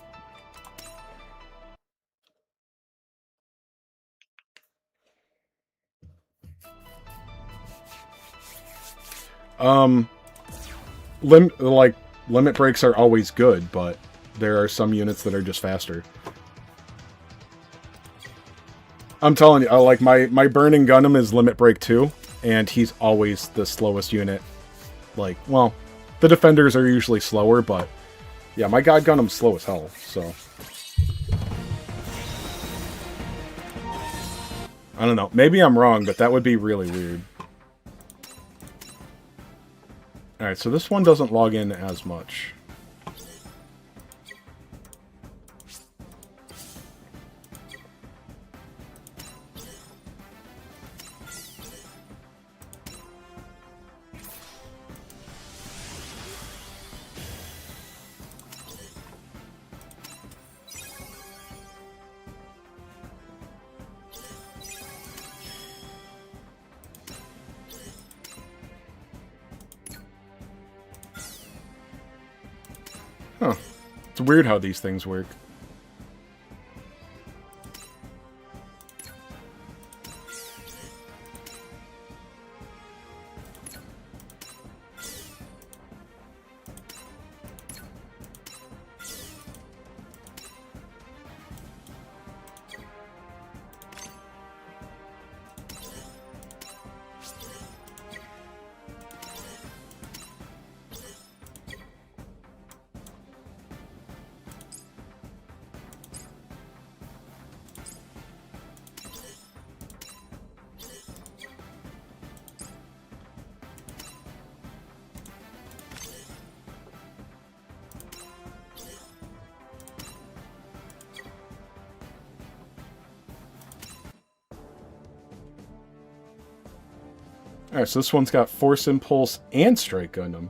Limit breaks are always good, but there are some units that are just faster. I'm telling you, like my Burning Gundam is Limit Break 2, and he's always the slowest unit. Like, well, the defenders are usually slower, but yeah, my God Gundam's slow as hell, so. I don't know. Maybe I'm wrong, but that would be really weird. Alright, so this one doesn't log in as much. Huh. It's weird how these things work. Alright, so this one's got Force Impulse and Strike Gundam.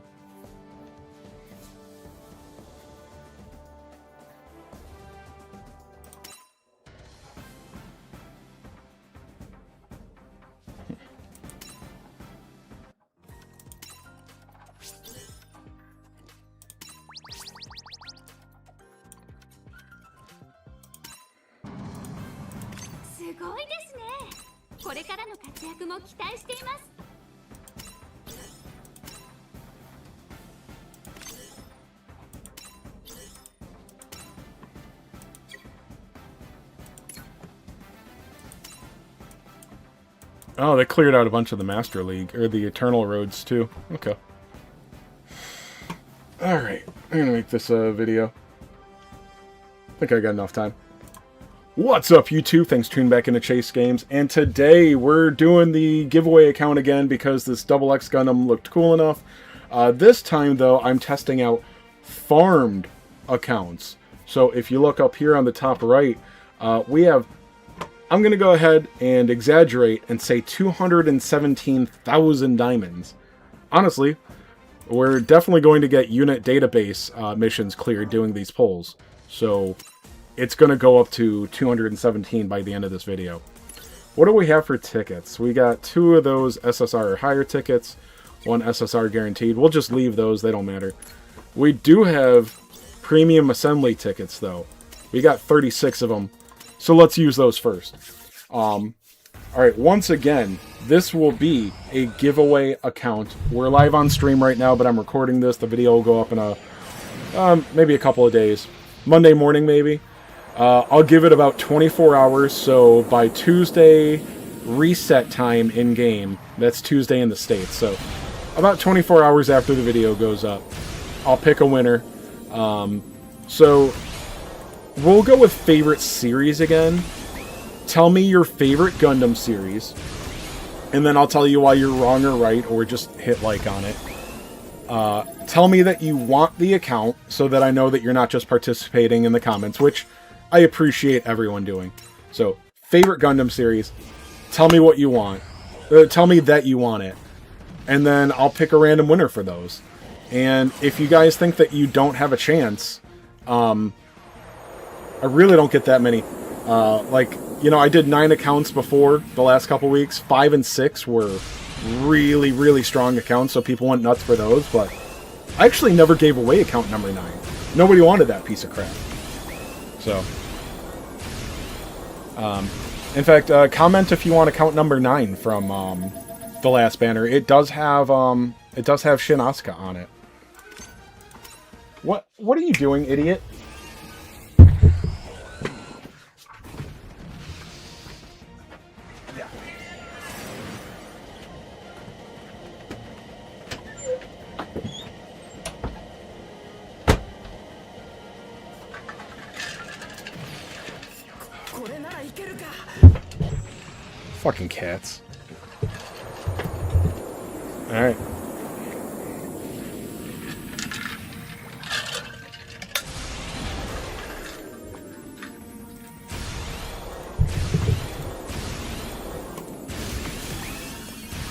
Oh, they cleared out a bunch of the Master League, or the Eternal Roads, too. Okay. Alright, I'm gonna make this a video. I think I got enough time. What's up, YouTube? Thanks for tuning back into Chase Games, and today we're doing the giveaway account again because this Double X Gundam looked cool enough. This time, though, I'm testing out farmed accounts. So if you look up here on the top right, we have... I'm going to go ahead and exaggerate and say 217,000 diamonds. Honestly, we're definitely going to get unit database missions cleared doing these polls. So it's going to go up to 217 by the end of this video. What do we have for tickets? We got 2 of those SSR or higher tickets, 1 SSR guaranteed. We'll just leave those, they don't matter. We do have premium assembly tickets though. We got 36 of them. So let's use those first. Alright, once again, this will be a giveaway account. We're live on stream right now, but I'm recording this. The video will go up in maybe a couple of days. Monday morning, maybe. I'll give it about 24 hours, so by Tuesday reset time in-game, that's Tuesday in the States, so about 24 hours after the video goes up, I'll pick a winner. So we'll go with favorite series again. Tell me your favorite Gundam series, and then I'll tell you why you're wrong or right, or just hit like on it. Tell me that you want the account, so that I know that you're not just participating in the comments, which I appreciate everyone doing. So, favorite Gundam series, tell me what you want. Tell me that you want it. And then I'll pick a random winner for those. And if you guys think that you don't have a chance, I really don't get that many. You know, I did 9 accounts before the last couple weeks. 5 and 6 were really, really strong accounts, so people went nuts for those, but I actually never gave away account number 9. Nobody wanted that piece of crap. So, in fact, comment if you want account number 9 from the last banner. It does have Shin Asuka on it. What are you doing, idiot? Fucking cats. Alright.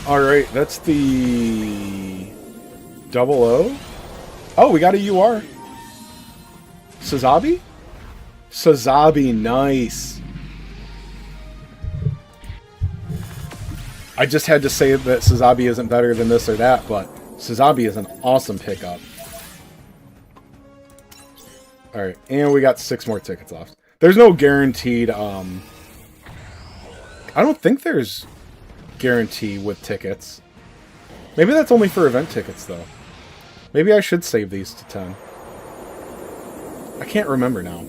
Alright, that's the... 00? Oh, we got a UR. Sazabi? Sazabi, nice. I just had to say that Sazabi isn't better than this or that, but Sazabi is an awesome pickup. Alright, and we got 6 more tickets left. There's no guaranteed, I don't think there's guarantee with tickets. Maybe that's only for event tickets, though. Maybe I should save these to 10. I can't remember now.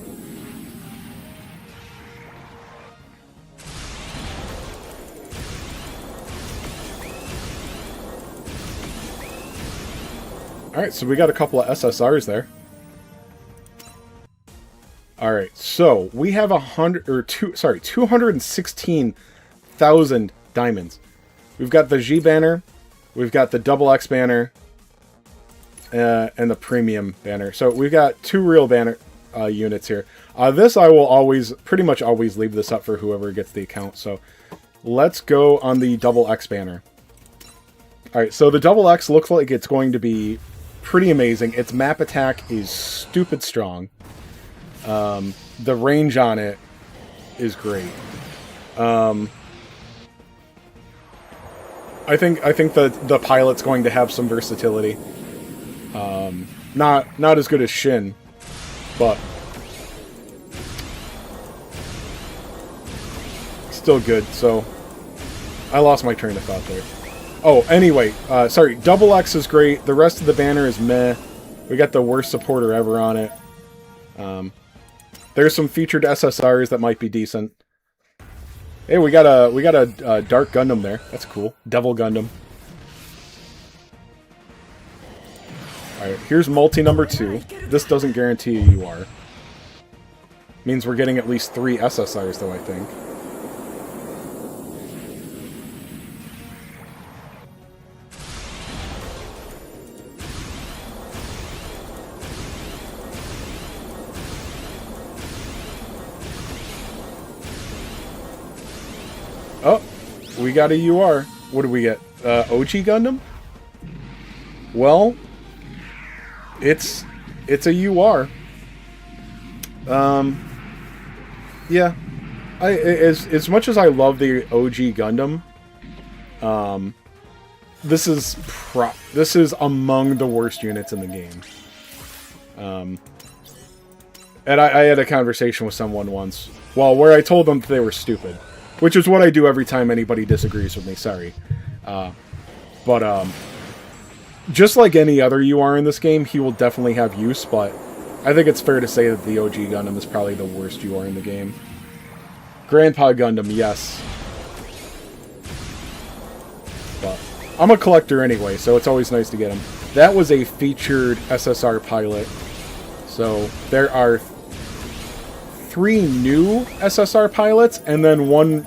Alright, so we got a couple of SSRs there. Alright, so we have 216,000 diamonds. We've got the G banner, we've got the Double X banner, and the Premium banner. So we've got 2 real banner units here. This I will pretty much always leave this up for whoever gets the account. So let's go on the Double X banner. Alright, so the Double X looks like it's going to be pretty amazing. Its map attack is stupid strong. The range on it is great. I think the pilot's going to have some versatility. Not as good as Shin, but still good. So I lost my train of thought there. Oh, anyway, sorry. Double X is great. The rest of the banner is meh. We got the worst supporter ever on it. There's some featured SSRs that might be decent. Hey, we got a Dark Gundam there. That's cool. Devil Gundam. Alright, here's multi number 2. This doesn't guarantee a UR. Means we're getting at least 3 SSRs, though, I think. Oh, we got a UR. What did we get? OG Gundam? Well, it's a UR. Yeah. As much as I love the OG Gundam, this is among the worst units in the game. And I had a conversation with someone once, well, where I told them that they were stupid. Which is what I do every time anybody disagrees with me, sorry. But just like any other UR in this game, he will definitely have use, but I think it's fair to say that the OG Gundam is probably the worst UR in the game. Grandpa Gundam, yes. But I'm a collector anyway, so it's always nice to get him. That was a featured SSR pilot. So there are 3 new SSR pilots, and then one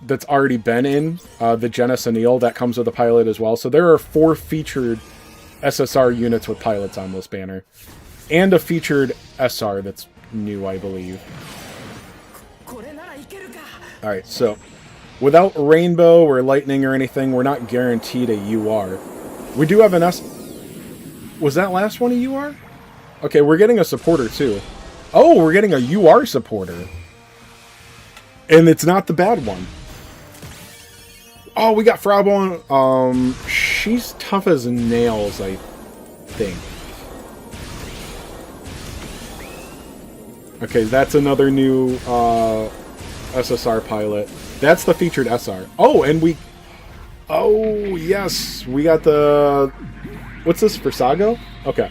that's already been in, the Genis Anil, that comes with a pilot as well. So there are 4 featured SSR units with pilots on this banner. And a featured SR that's new, I believe. Alright, so without Rainbow or Lightning or anything, we're not guaranteed a UR. We do have an S... Was that last one a UR? Okay, we're getting a supporter too. Oh, we're getting a UR supporter. And it's not the bad one. Oh, we got Frabon. She's tough as nails, I think. Okay, that's another new SSR pilot. That's the featured SR. Oh, and we... Oh, yes. We got the... What's this, Versago? Okay.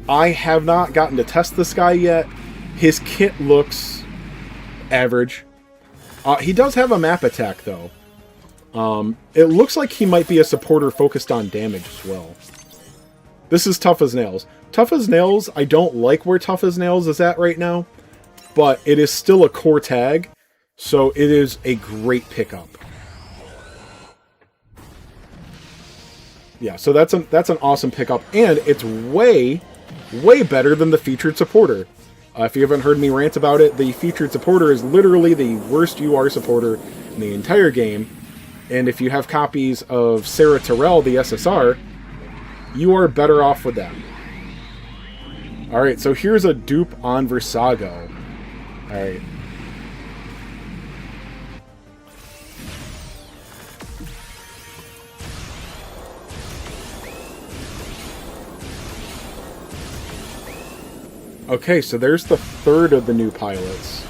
I have not gotten to test this guy yet. His kit looks average. He does have a map attack, though. It looks like he might be a supporter focused on damage as well. This is Tough as Nails. Tough as Nails, I don't like where Tough as Nails is at right now, but it is still a core tag, so it is a great pickup. Yeah, so that's an awesome pickup, and it's way better than the featured supporter. If you haven't heard me rant about it, the featured supporter is literally the worst UR supporter in the entire game. And if you have copies of Sarah Terrell, the SSR, you are better off with that. Alright, so here's a dupe on Versago. Alright. Okay, so there's the 3rd of the new pilots.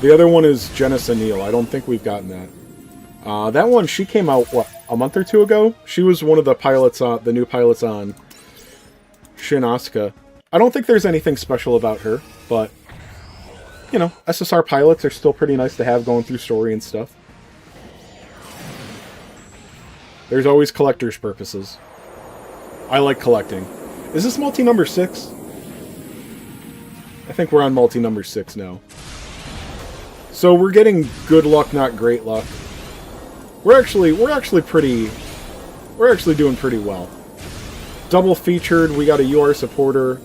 The other one is Genis Anil. I don't think we've gotten that. That one, she came out, what, a month or 2 ago? She was one of the pilots, the new pilots on Shin Asuka. I don't think there's anything special about her, but, you know, SSR pilots are still pretty nice to have going through story and stuff. There's always collector's purposes. I like collecting. Is this multi number 6? I think we're on multi number 6 now. So we're getting good luck, not great luck. We're actually doing pretty well. Double featured, we got a UR supporter.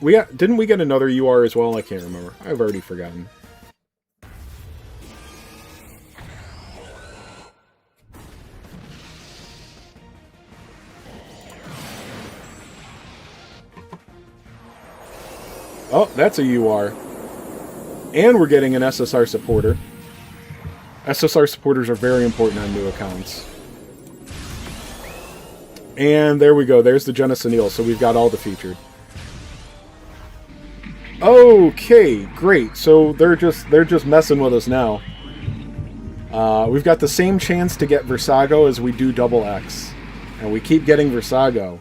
didn't we get another UR as well? I can't remember. I've already forgotten. Oh, that's a UR. And we're getting an SSR supporter. SSR supporters are very important on new accounts. And there we go. There's the Genesenil, so we've got all the featured. Okay, great. So they're just messing with us now. We've got the same chance to get Versago as we do Double X. And we keep getting Versago.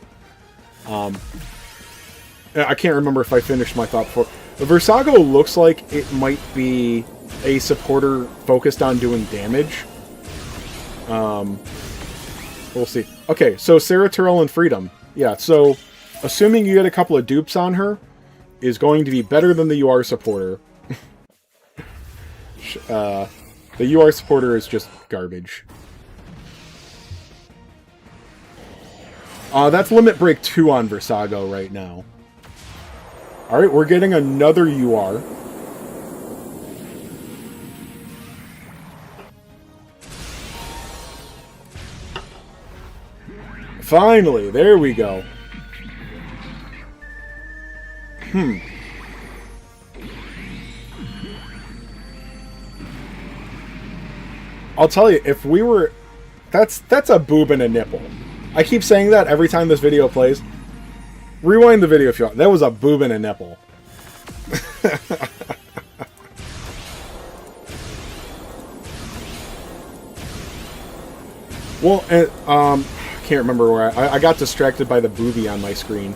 I can't remember if I finished my thought before. Versago looks like it might be a supporter focused on doing damage. We'll see. Okay, so Sarah Terrell and Freedom. Yeah, so assuming you get a couple of dupes on her, is going to be better than the UR supporter. The UR supporter is just garbage. That's Limit Break 2 on Versago right now. Alright, we're getting another UR. Finally, there we go. I'll tell you, if we were... That's a boob and a nipple. I keep saying that every time this video plays. Rewind the video if you want. That was a boob and a nipple. Well, I can't remember where I got distracted by the booby on my screen.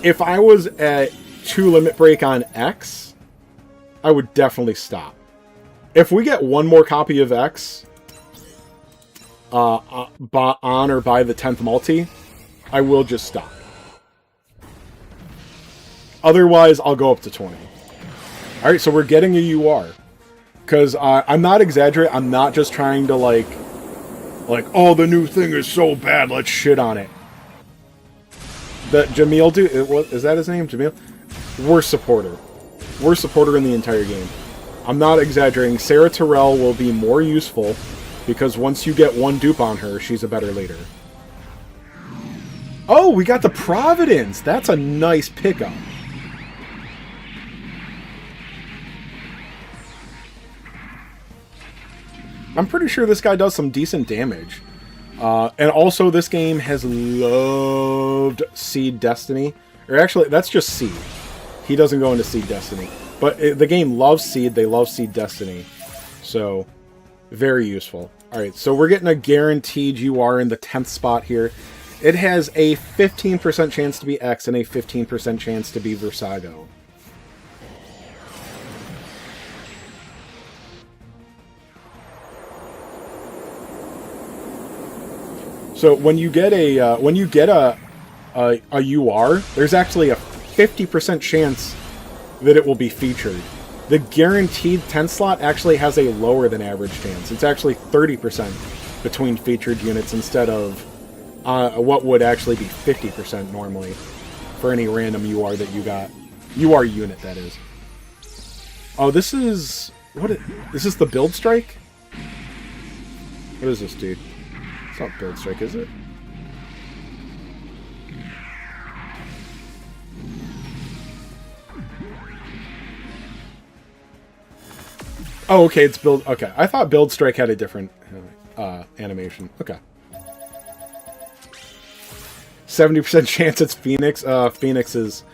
If I was at 2 Limit Break on X, I would definitely stop. If we get one more copy of X on or by the 10th multi, I will just stop. Otherwise, I'll go up to 20. Alright, so we're getting a UR. Because I'm not exaggerating. I'm not just trying to, like, oh, the new thing is so bad, let's shit on it. The Jamil dude, is that his name? Jamil? Worst supporter. Worst supporter in the entire game. I'm not exaggerating. Sarah Terrell will be more useful because once you get one dupe on her, she's a better leader. Oh, we got the Providence! That's a nice pickup. I'm pretty sure this guy does some decent damage. And also, this game has loved Seed Destiny. Or actually, that's just Seed. He doesn't go into Seed Destiny. But the game loves Seed. They love Seed Destiny. So, very useful. Alright, so we're getting a guaranteed UR in the 10th spot here. It has a 15% chance to be X and a 15% chance to be Versago. So when you get a UR, there's actually a 50% chance that it will be featured. The guaranteed 10 slot actually has a lower than average chance. It's actually 30% between featured units instead of what would actually be 50% normally for any random UR that you got. UR unit, that is. Oh, this is... is this the Build Strike? What is this, dude? It's not Build Strike, is it? Oh, okay, it's Build... Okay, I thought Build Strike had a different animation. Okay. 70% chance it's Phoenix. Phoenix is...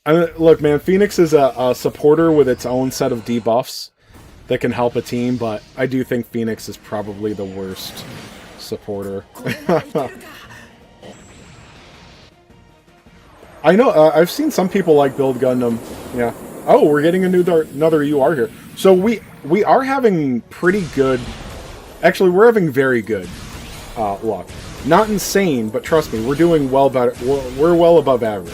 I mean, look, man, Phoenix is a supporter with its own set of debuffs that can help a team, but I do think Phoenix is probably the worst supporter. I know, I've seen some people like build Gundam. Yeah. Oh, we're getting another UR here. So we are having pretty good... Actually, we're having very good luck. Not insane, but trust me, we're doing well better. We're well above average.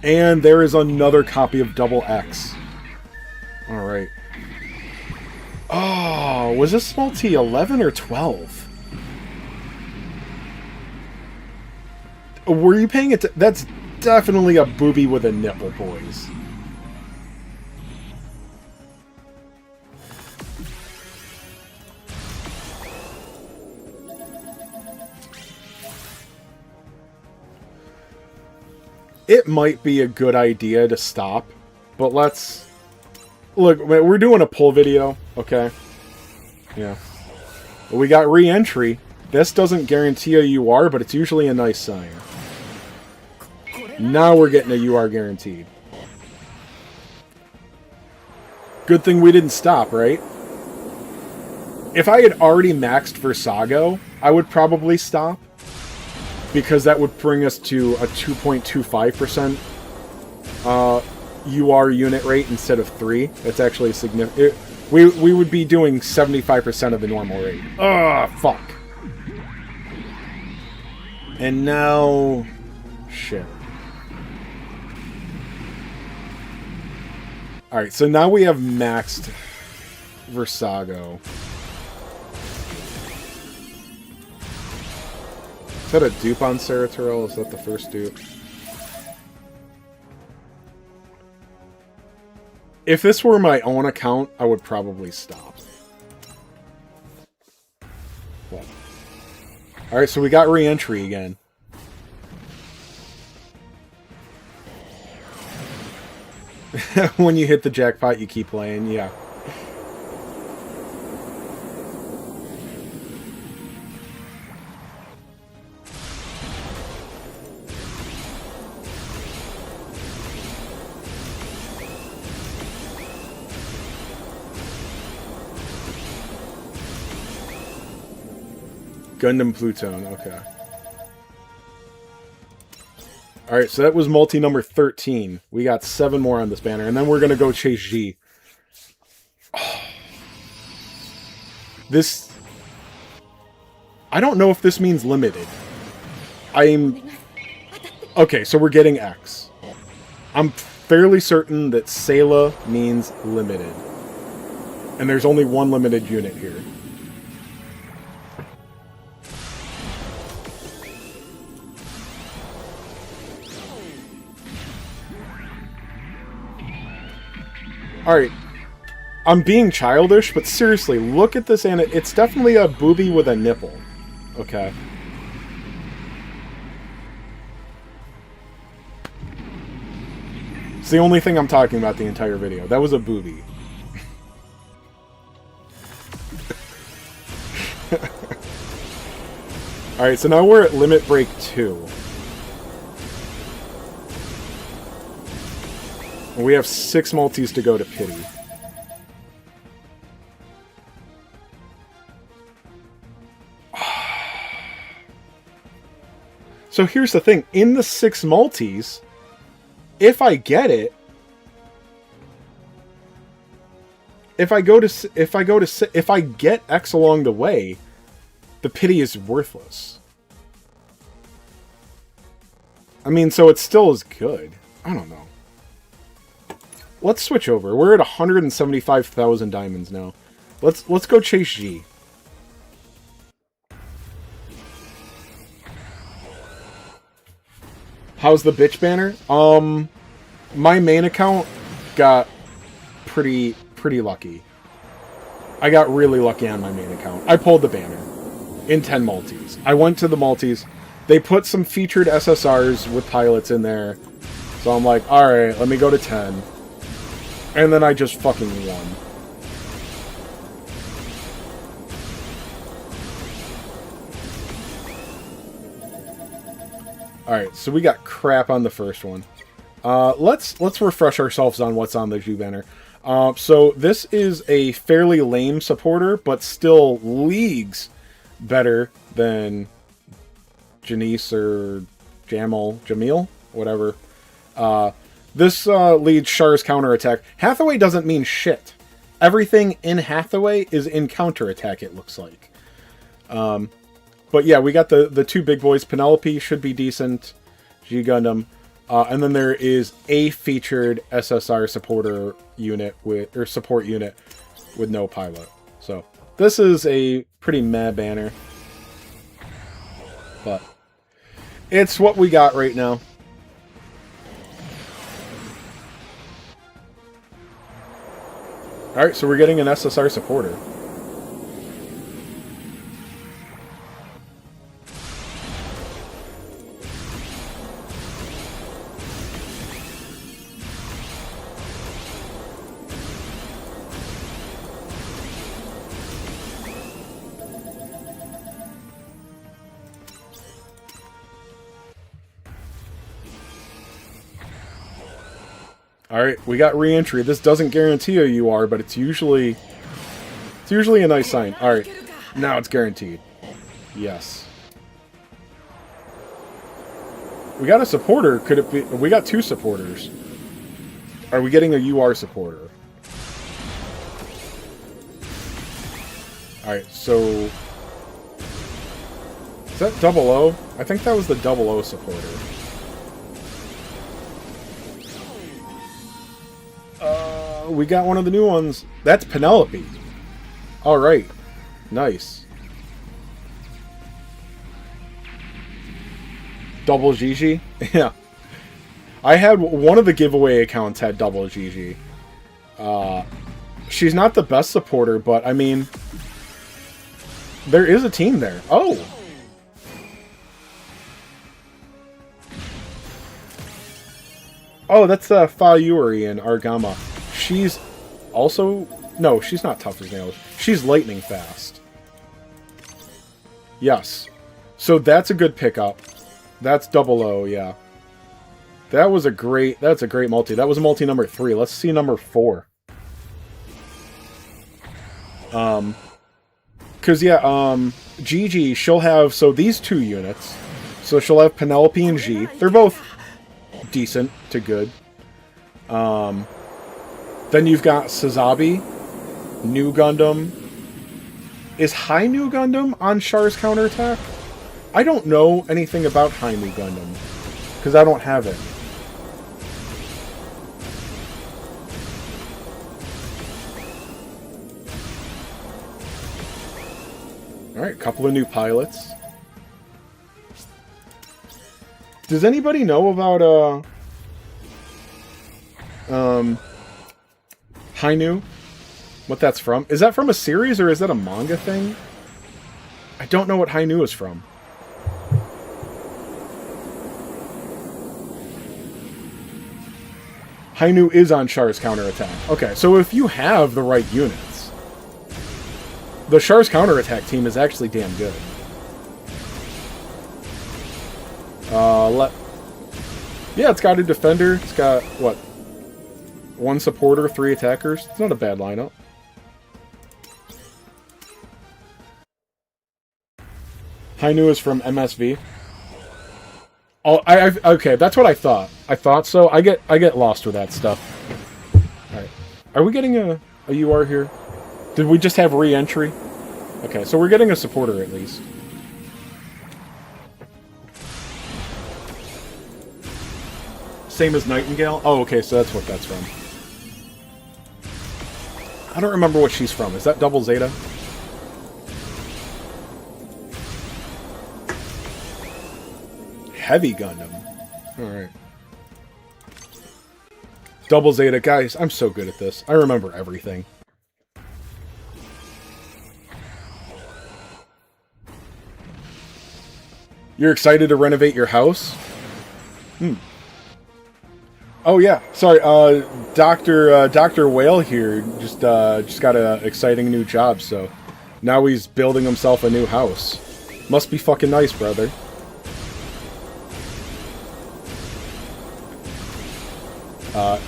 And there is another copy of Double X. Alright. Oh, was this multi 11 or 12? Were you paying it? That's definitely a booby with a nipple, boys. It might be a good idea to stop, but let's... Look, we're doing a pull video, okay? Yeah. We got re-entry. This doesn't guarantee a UR, but it's usually a nice sign. Now we're getting a UR guaranteed. Good thing we didn't stop, right? If I had already maxed Versago, I would probably stop. Because that would bring us to a 2.25% UR unit rate instead of 3. That's actually significant. We would be doing 75% of the normal rate. Ugh, fuck. And now... Shit. Alright, so now we have maxed Versago. Is that a dupe on Saratorel? Is that the first dupe? If this were my own account, I would probably stop. Well. Alright, so we got re-entry again. When you hit the jackpot, you keep playing, yeah. Gundam Pluton, okay. Alright, so that was multi number 13. We got 7 more on this banner, and then we're gonna go chase G. Oh. This... I don't know if this means limited. Okay, so we're getting X. I'm fairly certain that Sayla means limited. And there's only one limited unit here. Alright, I'm being childish, but seriously, look at this, and it's definitely a booby with a nipple. Okay. It's the only thing I'm talking about the entire video. That was a booby. Alright, so now we're at Limit Break 2. And we have 6 multis to go to Pity. So here's the thing. In the 6 multis, if I get it, if I get X along the way, the Pity is worthless. I mean, so it still is good. I don't know. Let's switch over. We're at 175,000 diamonds now. Let's go chase G. How's the bitch banner? My main account got pretty lucky. I got really lucky on my main account. I pulled the banner in 10 multis. I went to the multis. They put some featured SSRs with pilots in there. So I'm like, alright, let me go to 10. And then I just fucking won. Alright, so we got crap on the first one. Let's refresh ourselves on what's on the Ju banner. So this is a fairly lame supporter, but still leagues better than Janice or Jamil, whatever. This leads Char's counterattack. Hathaway doesn't mean shit. Everything in Hathaway is in counterattack, it looks like. But yeah, we got the 2 big boys. Penelope should be decent. G Gundam. And then there is a featured SSR supporter unit support unit with no pilot. So This is a pretty meh banner. But it's what we got right now. Alright, so we're getting an SSR supporter. Alright, we got re-entry. This doesn't guarantee a UR, but it's usually a nice sign. Alright, now it's guaranteed. Yes. We got a supporter. Could it be... We got 2 supporters. Are we getting a UR supporter? Alright, so... Is that 00? I think that was the 00 supporter. We got one of the new ones. That's Penelope. Alright. Nice. Double Gigi? Yeah. I had one of the giveaway accounts had double Gigi. She's not the best supporter, but I mean, there is a team there. Oh! Oh, that's Fa Yuri and Argama. She's also... No, she's not tough as nails. She's lightning fast. Yes. So that's a good pickup. That's 00, yeah. That was a great... That's a great multi. That was multi number 3. Let's see number 4. Because, yeah, Gigi, she'll have... So these 2 units. So she'll have Penelope and G. They're both decent to good. Then you've got Sazabi, New Gundam. Is High New Gundam on Char's counterattack? I don't know anything about High New Gundam, because I don't have it. Alright, a couple of new pilots. Does anybody know about, Hainu? What that's from? Is that from a series or is that a manga thing? I don't know what Hainu is from. Hainu is on Char's counterattack. Okay, so if you have the right units, the Char's counterattack team is actually damn good. Yeah, it's got a defender. It's got, what? 1 supporter, 3 attackers. It's not a bad lineup. Hainu is from MSV. Oh, okay, that's what I thought. I thought so. I get lost with that stuff. Alright. Are we getting a UR here? Did we just have re-entry? Okay, so we're getting a supporter at least. Same as Nightingale? Oh, okay, so that's what that's from. I don't remember what she's from. Is that Double Zeta? Heavy Gundam. Alright. Double Zeta. Guys, I'm so good at this. I remember everything. You're excited to renovate your house? Oh yeah, sorry. Dr. Whale here just got an exciting new job, so now he's building himself a new house. Must be fucking nice, brother.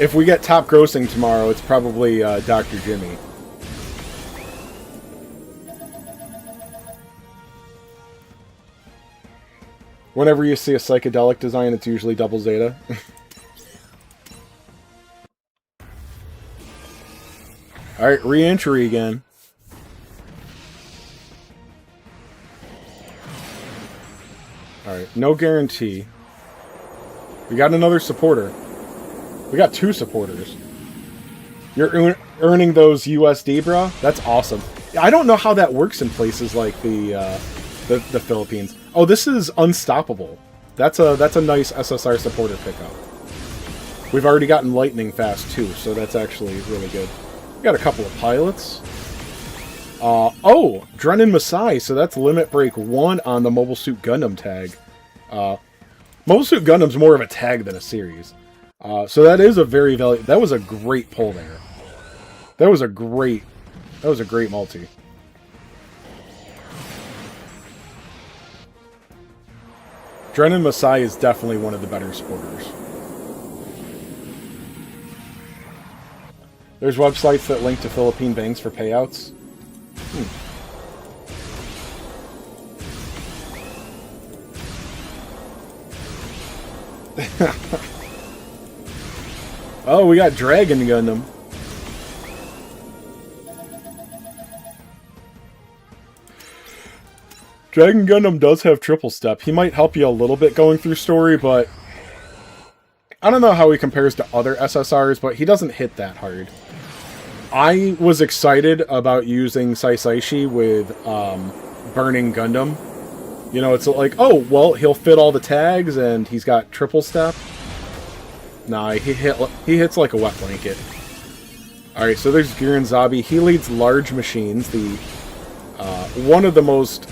If we get top grossing tomorrow, it's probably Dr. Jimmy. Whenever you see a psychedelic design, it's usually Double Zeta. Alright, re-entry again. Alright, no guarantee. We got another supporter. We got 2 supporters. You're earning those USD, bro? That's awesome. I don't know how that works in places like the Philippines. Oh, this is Unstoppable. That's a nice SSR supporter pickup. We've already gotten lightning fast too, so that's actually really good. We got a couple of pilots. Oh, Drennan Masai, so that's Limit Break 1 on the Mobile Suit Gundam tag. Mobile Suit Gundam's more of a tag than a series. So that is a very valuable... That was a great pull there. That was a great multi. Drennan Masai is definitely one of the better supporters. There's websites that link to Philippine banks for payouts. Oh, we got Dragon Gundam. Dragon Gundam does have triple step. He might help you a little bit going through story, but I don't know how he compares to other SSRs, but he doesn't hit that hard. I was excited about using Saisaishi with Burning Gundam. You know, it's like, oh, well, he'll fit all the tags, and he's got triple step. Nah, he hits like a wet blanket. Alright, so there's Giran Zabi. He leads large machines, the one of the most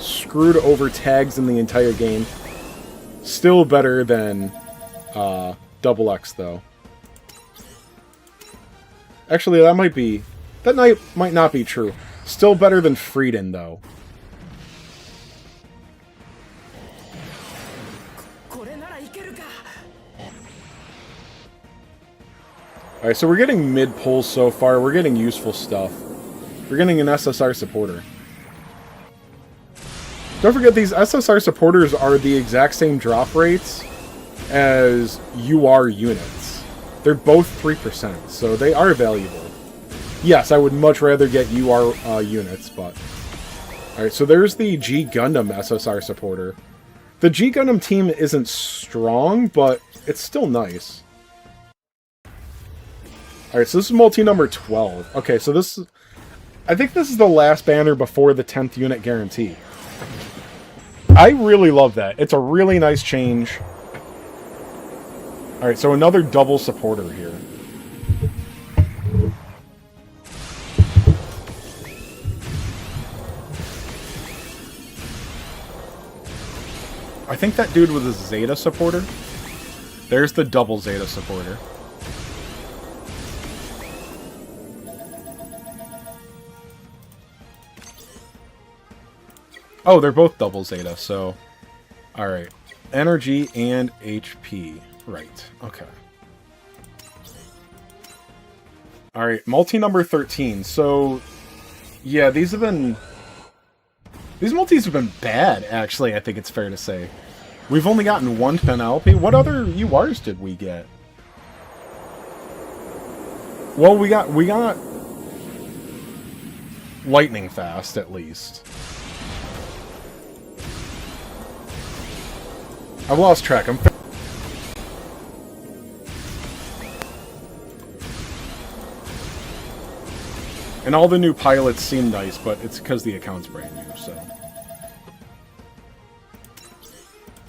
screwed over tags in the entire game. Still better than Double X, though. Actually, that might not be true. Still better than Frieden, though. Alright, so we're getting mid-pulls so far. We're getting useful stuff. We're getting an SSR supporter. Don't forget, these SSR supporters are the exact same drop rates as UR units. They're both 3%, so they are valuable. Yes, I would much rather get UR units, but... Alright, so there's the G Gundam SSR supporter. The G Gundam team isn't strong, but it's still nice. Alright, so this is multi number 12. Okay, so this is... I think this is the last banner before the 10th unit guarantee. I really love that. It's a really nice change. Alright, so another double supporter here. I think that dude was a Zeta supporter. There's the double Zeta supporter. Oh, they're both double Zeta, so... Alright. Energy and HP. Right, okay. Alright, multi-number 13. So, yeah, these multis have been bad, actually, I think it's fair to say. We've only gotten one Penelope. What other URs did we get? Well, we got Lightning Fast, at least. I've lost track. And all the new pilots seem nice, but it's because the account's brand new, so...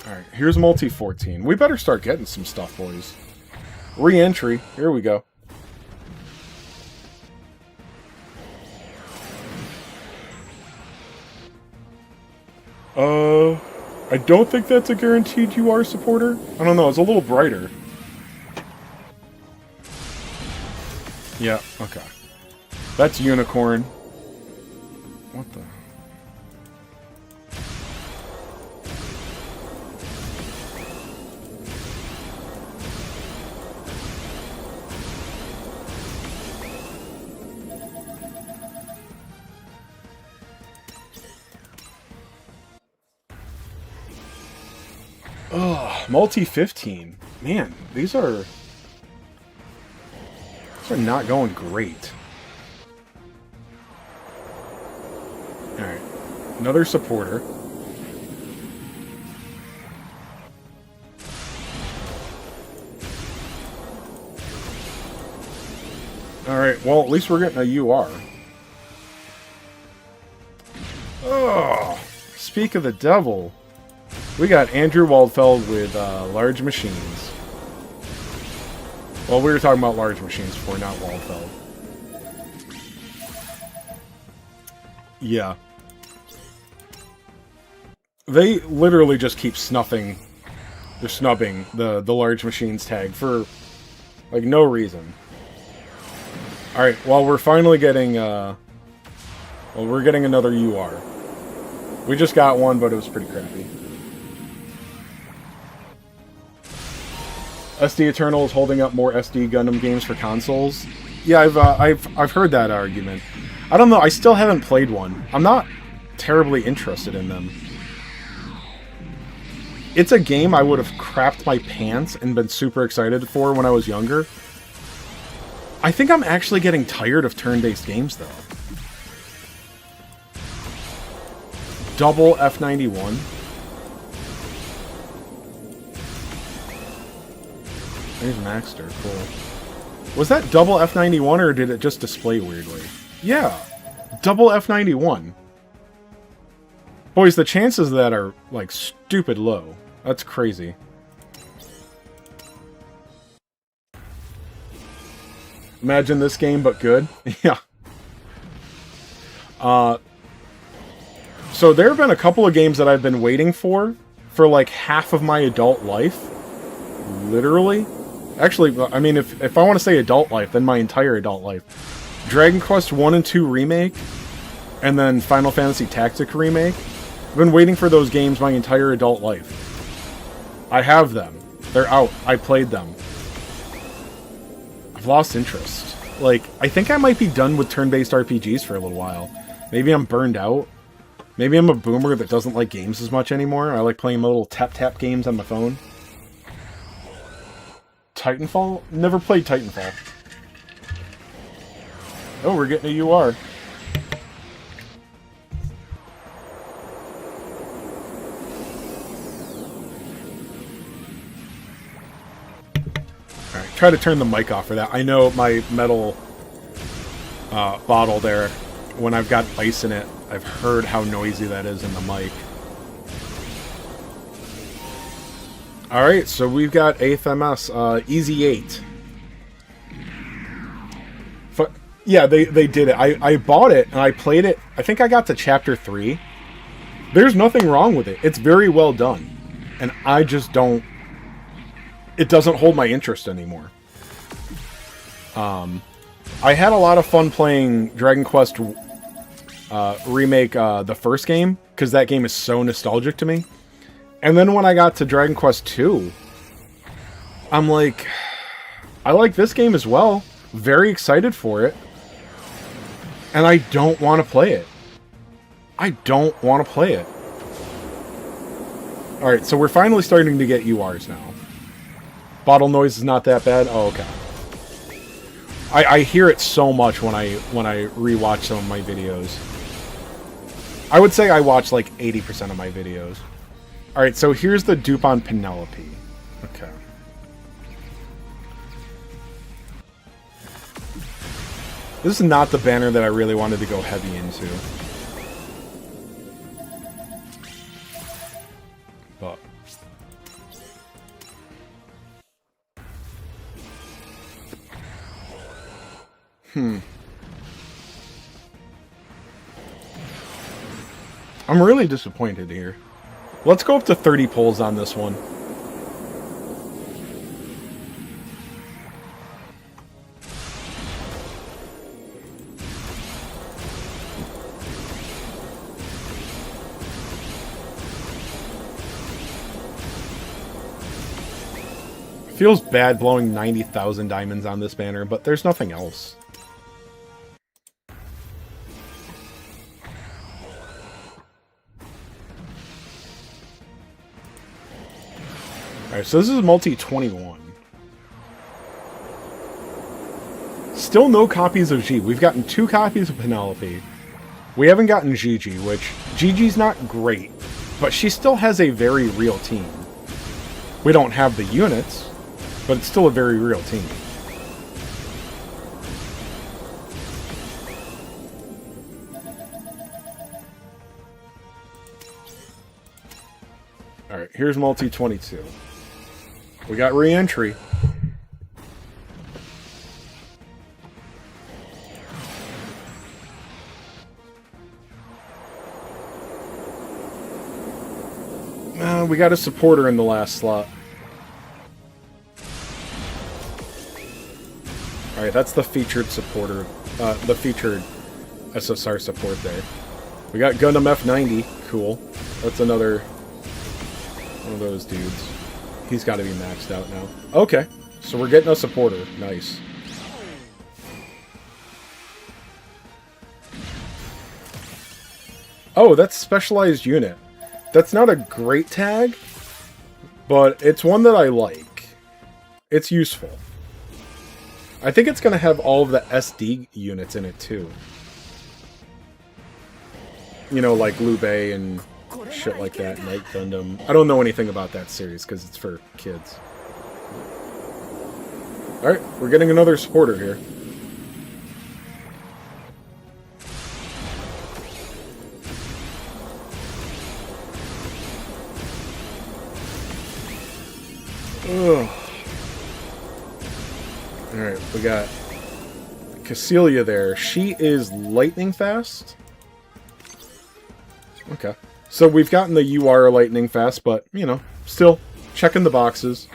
Alright, here's Multi 14. We better start getting some stuff, boys. Re-entry. Here we go. I don't think that's a guaranteed UR supporter. I don't know, it's a little brighter. Yeah, okay. That's Unicorn. What the... Ugh, multi 15. Man, these are not going great. Alright. Another supporter. Alright, well, at least we're getting a UR. speak of the devil, we got Andrew Waldfeld with large machines. Well, we were talking about large machines before, not Waldfeld. Yeah. They literally just keep snubbing the large machines tag for, like, no reason. Alright, well, we're finally getting, well, we're getting another UR. We just got one, but it was pretty crappy. SD Eternal is holding up more SD Gundam games for consoles. Yeah, I've heard that argument. I don't know, I still haven't played one. I'm not terribly interested in them. It's a game I would have crapped my pants and been super excited for when I was younger. I think I'm actually getting tired of turn-based games, though. Double F91. There's Maxter, cool. Was that double F91 or did it just display weirdly? Yeah, double F91. Boys, the chances of that are, like, stupid low. That's crazy. Imagine this game, but good. Yeah. So there have been a couple of games that I've been waiting for like half of my adult life. Literally. Actually, I mean, if I want to say adult life, then my entire adult life. Dragon Quest 1 and 2 Remake, and then Final Fantasy Tactics Remake. I've been waiting for those games my entire adult life. I have them. They're out. I played them. I've lost interest. Like, I think I might be done with turn-based RPGs for a little while. Maybe I'm burned out. Maybe I'm a boomer that doesn't like games as much anymore. I like playing my little tap-tap games on my phone. Titanfall? Never played Titanfall. Oh, we're getting a UR. Alright, try to turn the mic off for that. I know my metal bottle there, when I've got ice in it, I've heard how noisy that is in the mic. Alright, so we've got 8th MS, Easy 8. Yeah, they did it. I bought it, and I played it. I think I got to Chapter 3. There's nothing wrong with it. It's very well done. And I just don't... It doesn't hold my interest anymore. I had a lot of fun playing Dragon Quest Remake, the first game, because that game is so nostalgic to me. And then when I got to Dragon Quest 2, I'm like, I like this game as well. Very excited for it. And I don't want to play it. I don't want to play it. Alright, so we're finally starting to get URs now. Bottle noise is not that bad? Oh, okay. I hear it so much when I rewatch some of my videos. I would say I watch like 80% of my videos. Alright, so here's the dupe on Penelope. Okay. This is not the banner that I really wanted to go heavy into. But... I'm really disappointed here. Let's go up to 30 pulls on this one. Feels bad blowing 90,000 diamonds on this banner, but there's nothing else. Alright, so this is multi-21. Still no copies of G. We've gotten 2 copies of Penelope. We haven't gotten Gigi, which... Gigi's not great, but she still has a very real team. We don't have the units, but it's still a very real team. here's multi 22. We got re-entry. We got a supporter in the last slot. Alright, that's the featured supporter. The featured SSR support there. We got Gundam F90. Cool. That's another one of those dudes. He's got to be maxed out now. Okay. So we're getting a supporter. Nice. Oh, that's specialized unit. That's not a great tag, but it's one that I like. It's useful. I think it's going to have all of the SD units in it, too. You know, like Liu Bei and shit like that, Night Gundam. I don't know anything about that series, because it's for kids. Alright, we're getting another supporter here. Ugh. Alright, we got Cassilia there. She is lightning fast. Okay. So we've gotten the UR lightning fast, but, you know, still checking the boxes.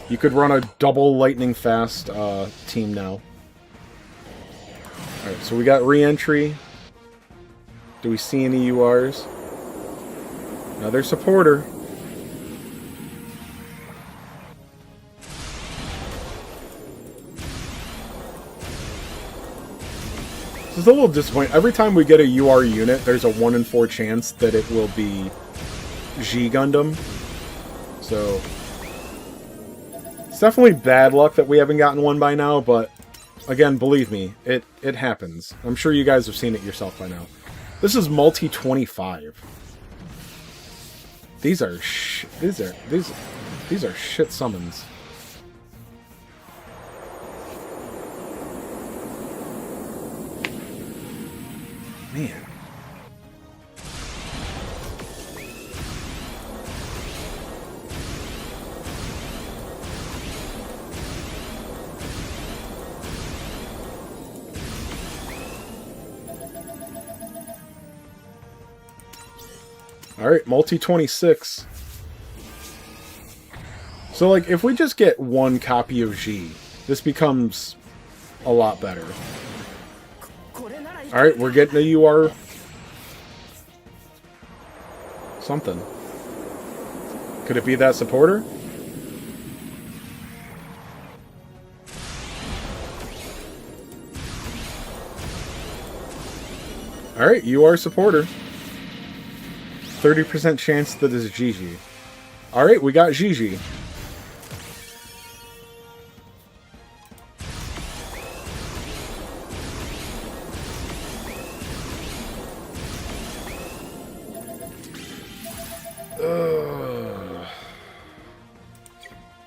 You could run a double lightning fast team now. Alright, so we got re-entry. Do we see any URs? Another supporter. This is a little disappointing. Every time we get a UR unit, there's a 1 in 4 chance that it will be G Gundam. So, it's definitely bad luck that we haven't gotten one by now, but again, believe me, it happens. I'm sure you guys have seen it yourself by now. This is multi 25. These are shit summons. Man. Alright, multi 26. So, like, if we just get one copy of G, this becomes a lot better. Alright, we're getting a UR something. Could it be that supporter? Alright, UR supporter. 30% chance that is Gigi. Alright, we got Gigi.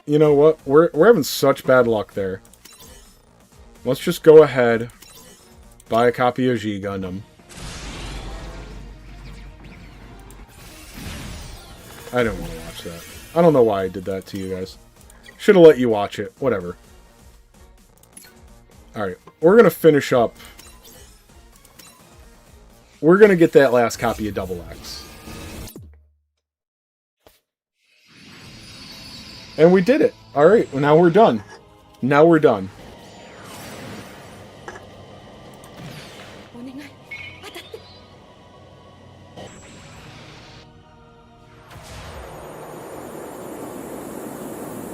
You know what? We're having such bad luck there. Let's just go ahead, buy a copy of G Gundam. I don't want to watch that. I don't know why I did that to you guys. Should have let you watch it. Whatever. Alright, we're going to finish up. We're going to get that last copy of Double X. And we did it. Alright, well, now we're done. Now we're done.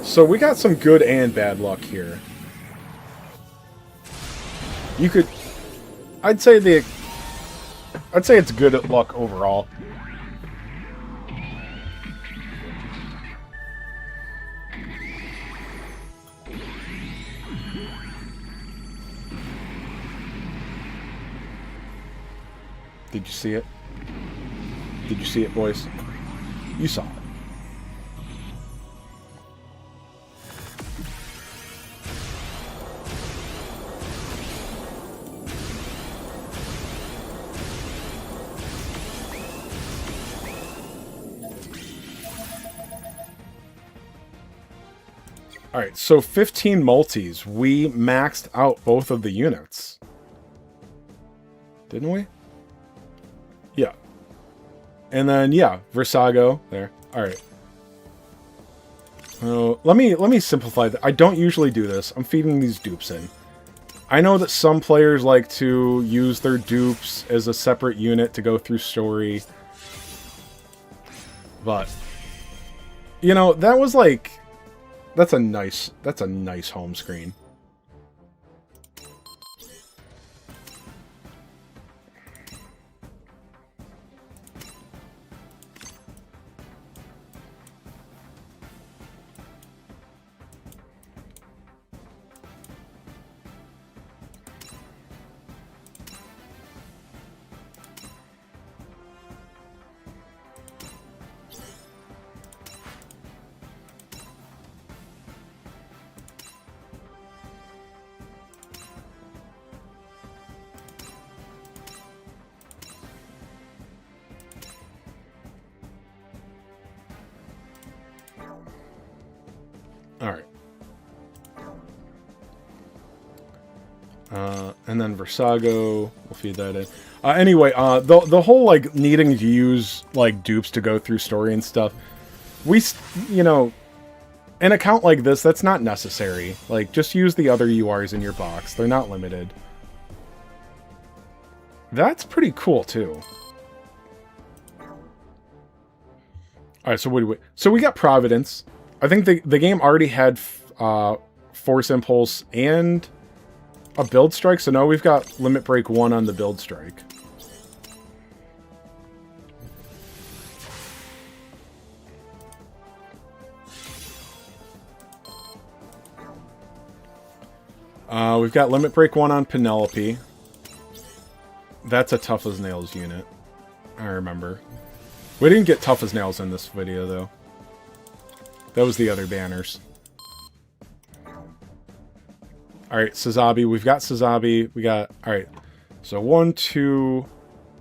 So we got some good and bad luck here. You could... I'd say it's good luck overall. Did you see it? Did you see it, boys? You saw it. Alright, so 15 multis. We maxed out both of the units. Didn't we? Yeah. And then, yeah, Versago there. Alright. Let me simplify that. I don't usually do this. I'm feeding these dupes in. I know that some players like to use their dupes as a separate unit to go through story. But, you know, that was like... That's a nice home screen. Alright. And then Versago, we'll feed that in. Anyway, the whole, like, needing to use, like, dupes to go through story and stuff, you know, an account like this, that's not necessary. Like, just use the other URs in your box. They're not limited. That's pretty cool, too. Alright, so what do we... So we got Providence. I think the game already had Force Impulse and a Build Strike, so now we've got Limit Break 1 on the Build Strike. We've got Limit Break 1 on Penelope. That's a Tough as Nails unit. I remember. We didn't get Tough as Nails in this video, though. That was the other banners. Alright, Sazabi. We've got Sazabi. We got... Alright. So 1, 2...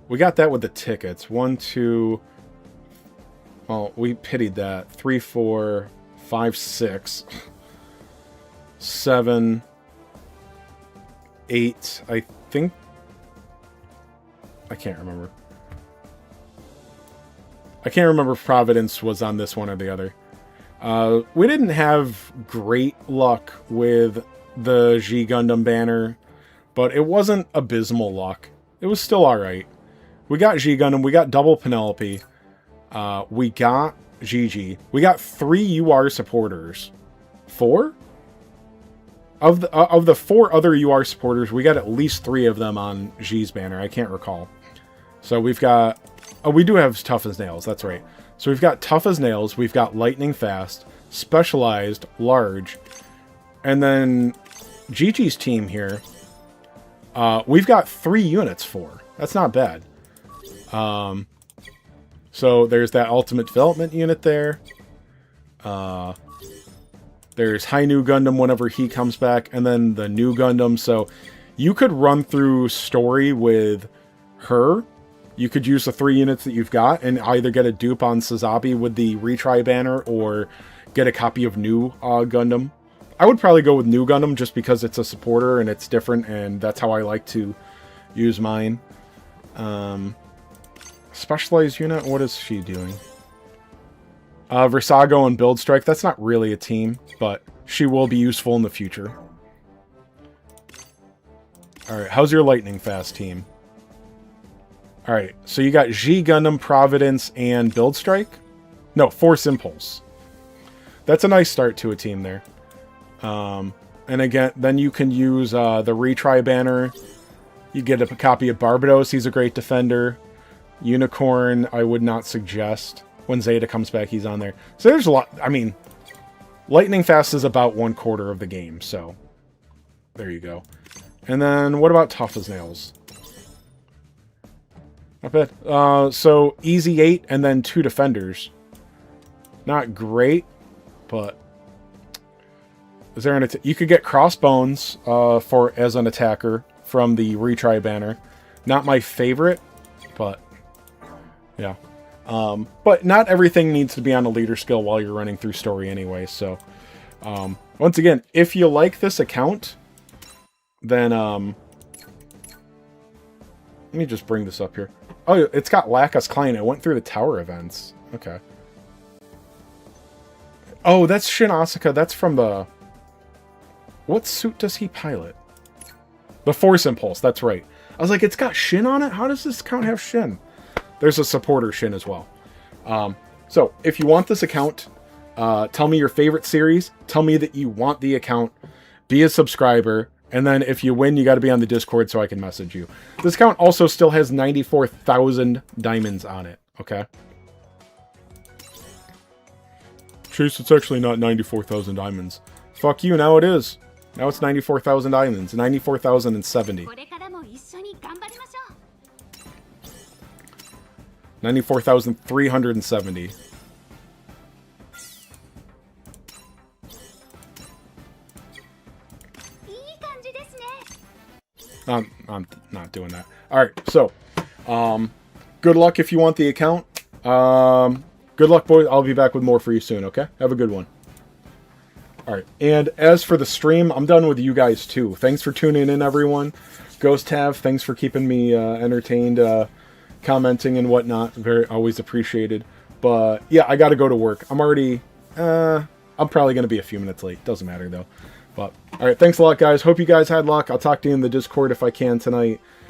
We got that with the tickets. 1, 2... Well, we pitied that. 3, 4, 5, 6... 7... 8... I think... I can't remember. I can't remember if Providence was on this one or the other. We didn't have great luck with the G Gundam banner, but it wasn't abysmal luck. It was still alright. We got G Gundam, we got double Penelope, we got GG. We got 3 UR supporters. 4? Of the 4 other UR supporters, we got at least 3 of them on G's banner. I can't recall. So we've got... Oh, we do have Tough as Nails, that's right. So we've got Tough as Nails, we've got Lightning Fast, Specialized, Large, and then Gigi's team here, we've got 3 units for. That's not bad. So there's that Ultimate Development unit there. There's High New Gundam whenever he comes back, and then the New Gundam. So you could run through story with her. You could use the 3 units that you've got and either get a dupe on Sazabi with the retry banner or get a copy of New Gundam. I would probably go with New Gundam just because it's a supporter and it's different, and that's how I like to use mine. Specialized unit, what is she doing? Versago and Build Strike, that's not really a team, but she will be useful in the future. Alright, how's your Lightning Fast team? Alright, so you got G Gundam, Providence, and Build Strike? No, Force Impulse. That's a nice start to a team there. And again, then you can use the retry banner. You get a copy of Barbados, he's a great defender. Unicorn, I would not suggest. When Zeta comes back, he's on there. So there's a lot. I mean, Lightning Fast is about 1/4 of the game, so there you go. And then what about Tough as Nails? Not bad. So easy 8 and then 2 defenders. Not great, but is there an you could get Crossbones for as an attacker from the retry banner. Not my favorite, but yeah. But not everything needs to be on a leader skill while you're running through story anyway, so Once again, if you like this account, then let me just bring this up here. Oh, it's got Lacus Client. It went through the tower events. Okay. Oh, that's Shin Asuka. That's from the... What suit does he pilot? The Force Impulse. That's right. I was like, it's got Shin on it? How does this account have Shin? There's a supporter Shin as well. So, if you want this account, tell me your favorite series. Tell me that you want the account. Be a subscriber. And then if you win, you got to be on the Discord so I can message you. This account also still has 94,000 diamonds on it. Okay? Chase, it's actually not 94,000 diamonds. Fuck you, now it is. Now it's 94,000 diamonds. 94,070. 94,370. I'm not doing that. Alright, so, good luck if you want the account. Good luck, boys. I'll be back with more for you soon, okay? Have a good one. Alright, and as for the stream, I'm done with you guys too. Thanks for tuning in, everyone. Ghost Have, thanks for keeping me entertained, commenting and whatnot. Always appreciated. But, yeah, I gotta go to work. I'm already, I'm probably gonna be a few minutes late. Doesn't matter, though. But, alright, thanks a lot, guys. Hope you guys had luck. I'll talk to you in the Discord if I can tonight.